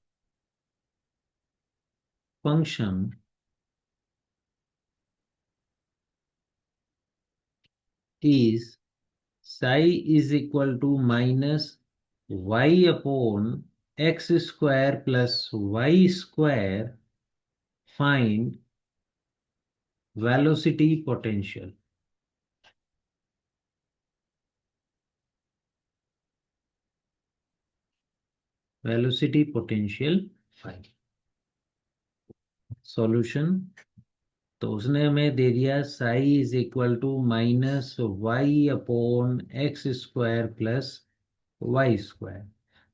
function is psi is equal to minus y upon x square plus y square. Find velocity potential. Velocity potential find. Solution, तो उसने हमें दे दिया psi is equal to -y/x² plus y²।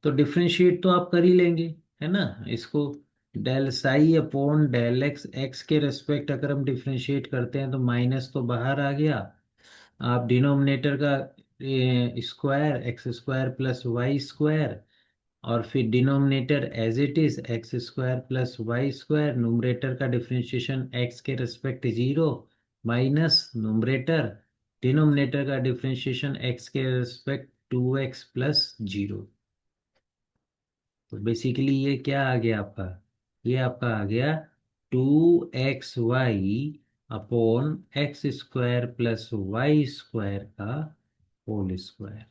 तो differentiate तो आप कर ही लेंगे, है ना इसको। Del psi upon del x, x के रेस्पेक्ट अगर हम डिफ्रेंशिएट करते हैं तो माइनस तो बाहर आ गया, आप डिनोमिनेटर का स्क्वायर x² प्लस y², और फिर denominator as it is x² plus y², numerator का डिफरेंशिएशन x के रेस्पेक्ट 0 माइनस न्यूमरेटर डिनोमिनेटर का डिफरेंशिएशन x के रेस्पेक्ट 2x प्लस 0। तो बेसिकली ये क्या आ गया आपका, ये आपका आ गया 2xy upon x² plus y² का whole square.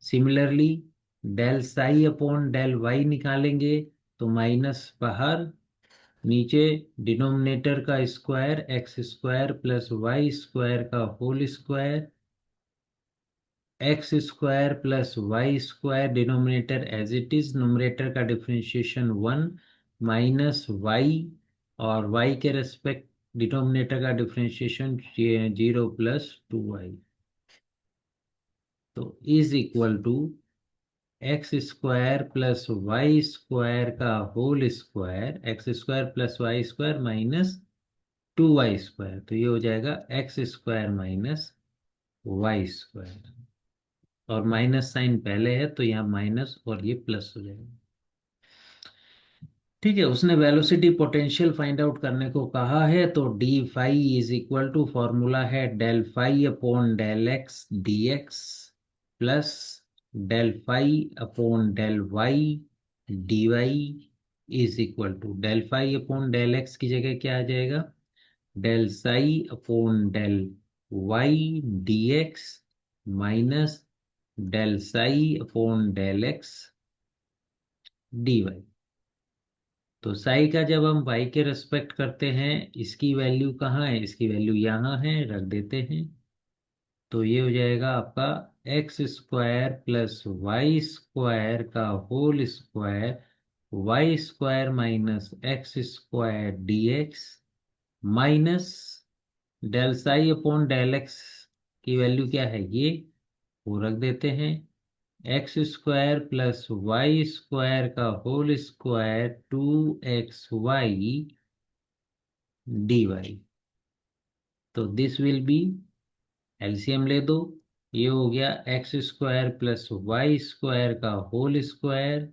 Similarly del psi upon del y निकालेंगे तो माइनस बाहर, नीचे डिनोमिनेटर का स्क्वायर x² प्लस y² का whole square, x² plus y² denominator as it is, numerator का डिफरेंशिएशन 1 माइनस y, और y के रेस्पेक्ट डिनोमिनेटर का डिफरेंशिएशन 0 प्लस 2y। तो is equal to x² plus y² का whole square, x² plus y² minus 2y², तो ये हो जाएगा x² माइनस y², और माइनस साइन पहले है तो यहाँ माइनस और ये प्लस हो जाएगा। ठीक है, उसने वेलोसिटी पोटेंशियल फाइंड आउट करने को कहा है, तो d phi is equal to formula है del phi upon del x d x plus del phi upon del y d y, is equal to del phi upon del x की जगह क्या आ जाएगा, del psi upon del y d x minus del psi upon del x d y. तो psi का जब हम Y के रेस्पेक्ट करते हैं, इसकी वैल्यू कहाँ है, इसकी वैल्यू यहाँ है, रख देते हैं। तो ये हो जाएगा आपका x square plus y square का whole square, y square minus x square d x minus del psi upon del x की वैल्यू क्या है, ये वो रख देते हैं। X square plus y square का होल स्क्वायर 2xy dy। तो दिस विल बी, एलसीएम ले दो, ये हो गया x square plus y square का होल स्क्वायर,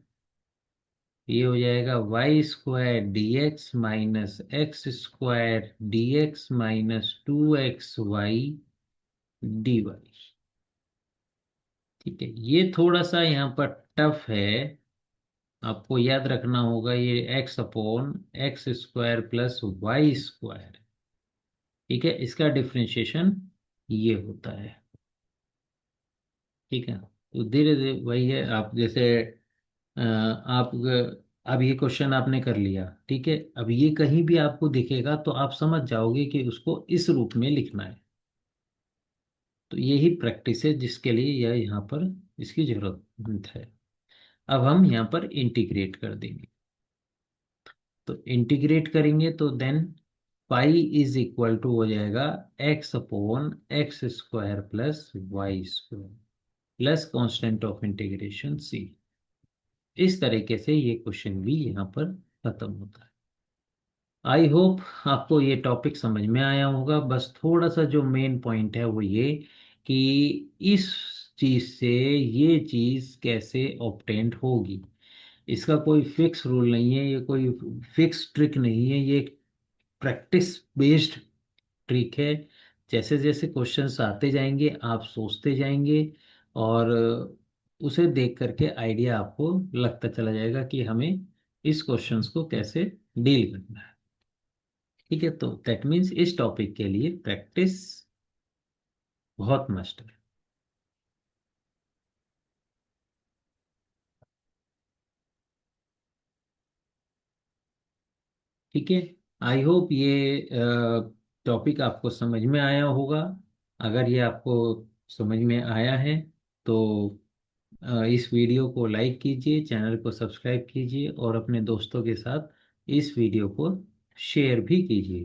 ये हो जाएगा y square d x minus x square d x minus 2xy dy। ठीक है, ये थोड़ा सा यहाँ पर टफ है, आपको याद रखना होगा, ये x upon x square plus y square. ठीक है, इसका डिफरेंशिएशन ये होता है। ठीक है, तो धीरे धीरे वही है, आप जैसे आप अब ये क्वेश्चन आपने कर लिया, ठीक है, अब ये कहीं भी आपको दिखेगा तो आप समझ जाओगे कि उसको इस रूप में लिखना है। तो यही प्रैक्टिस है जिसके लिए यह यहाँ पर इसकी जरूरत है। अब हम यहाँ पर इंटीग्रेट कर देंगे। तो इंटीग्रेट करेंगे तो then pi is equal to हो जाएगा x upon x square plus y square plus constant of integration c. इस तरीके से ये क्वेश्चन भी यहाँ पर खत्म होता है। आई होप आपको ये टॉपिक समझ में आया होगा। बस थोड़ा सा जो मेन पॉइंट है वो ये कि इस चीज से ये चीज कैसे ऑब्टेंड होगी, इसका कोई फिक्स रूल नहीं है, ये कोई फिक्स ट्रिक नहीं है, ये प्रैक्टिस बेस्ड ट्रिक है। जैसे जैसे क्वेश्चंस आते जाएंगे आप सोचते जाएंगे, और उसे देख करके आइडिया आपको लगता चला जाएगा कि हमें इस क्वेश्चंस को कैसे डील करना है। ठीक है, तो दैट मीन्स इस टॉपिक के लिए प्रैक्टिस बहुत मस्ट है। ठीक है, आई होप ये टॉपिक आपको समझ में आया होगा। अगर ये आपको समझ में आया है तो इस वीडियो को लाइक कीजिए, चैनल को सब्सक्राइब कीजिए और अपने दोस्तों के साथ इस वीडियो को शेयर भी कीजिए।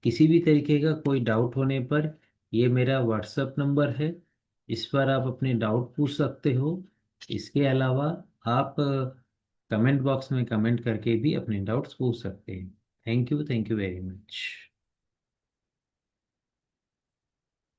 किसी भी तरीके का कोई डाउट होने पर ये मेरा व्हाट्सएप नंबर है, इस पर आप अपने डाउट पूछ सकते हो। इसके अलावा आप कमेंट बॉक्स में कमेंट करके भी अपने डाउट्स पूछ सकते हैं। Thank you very much.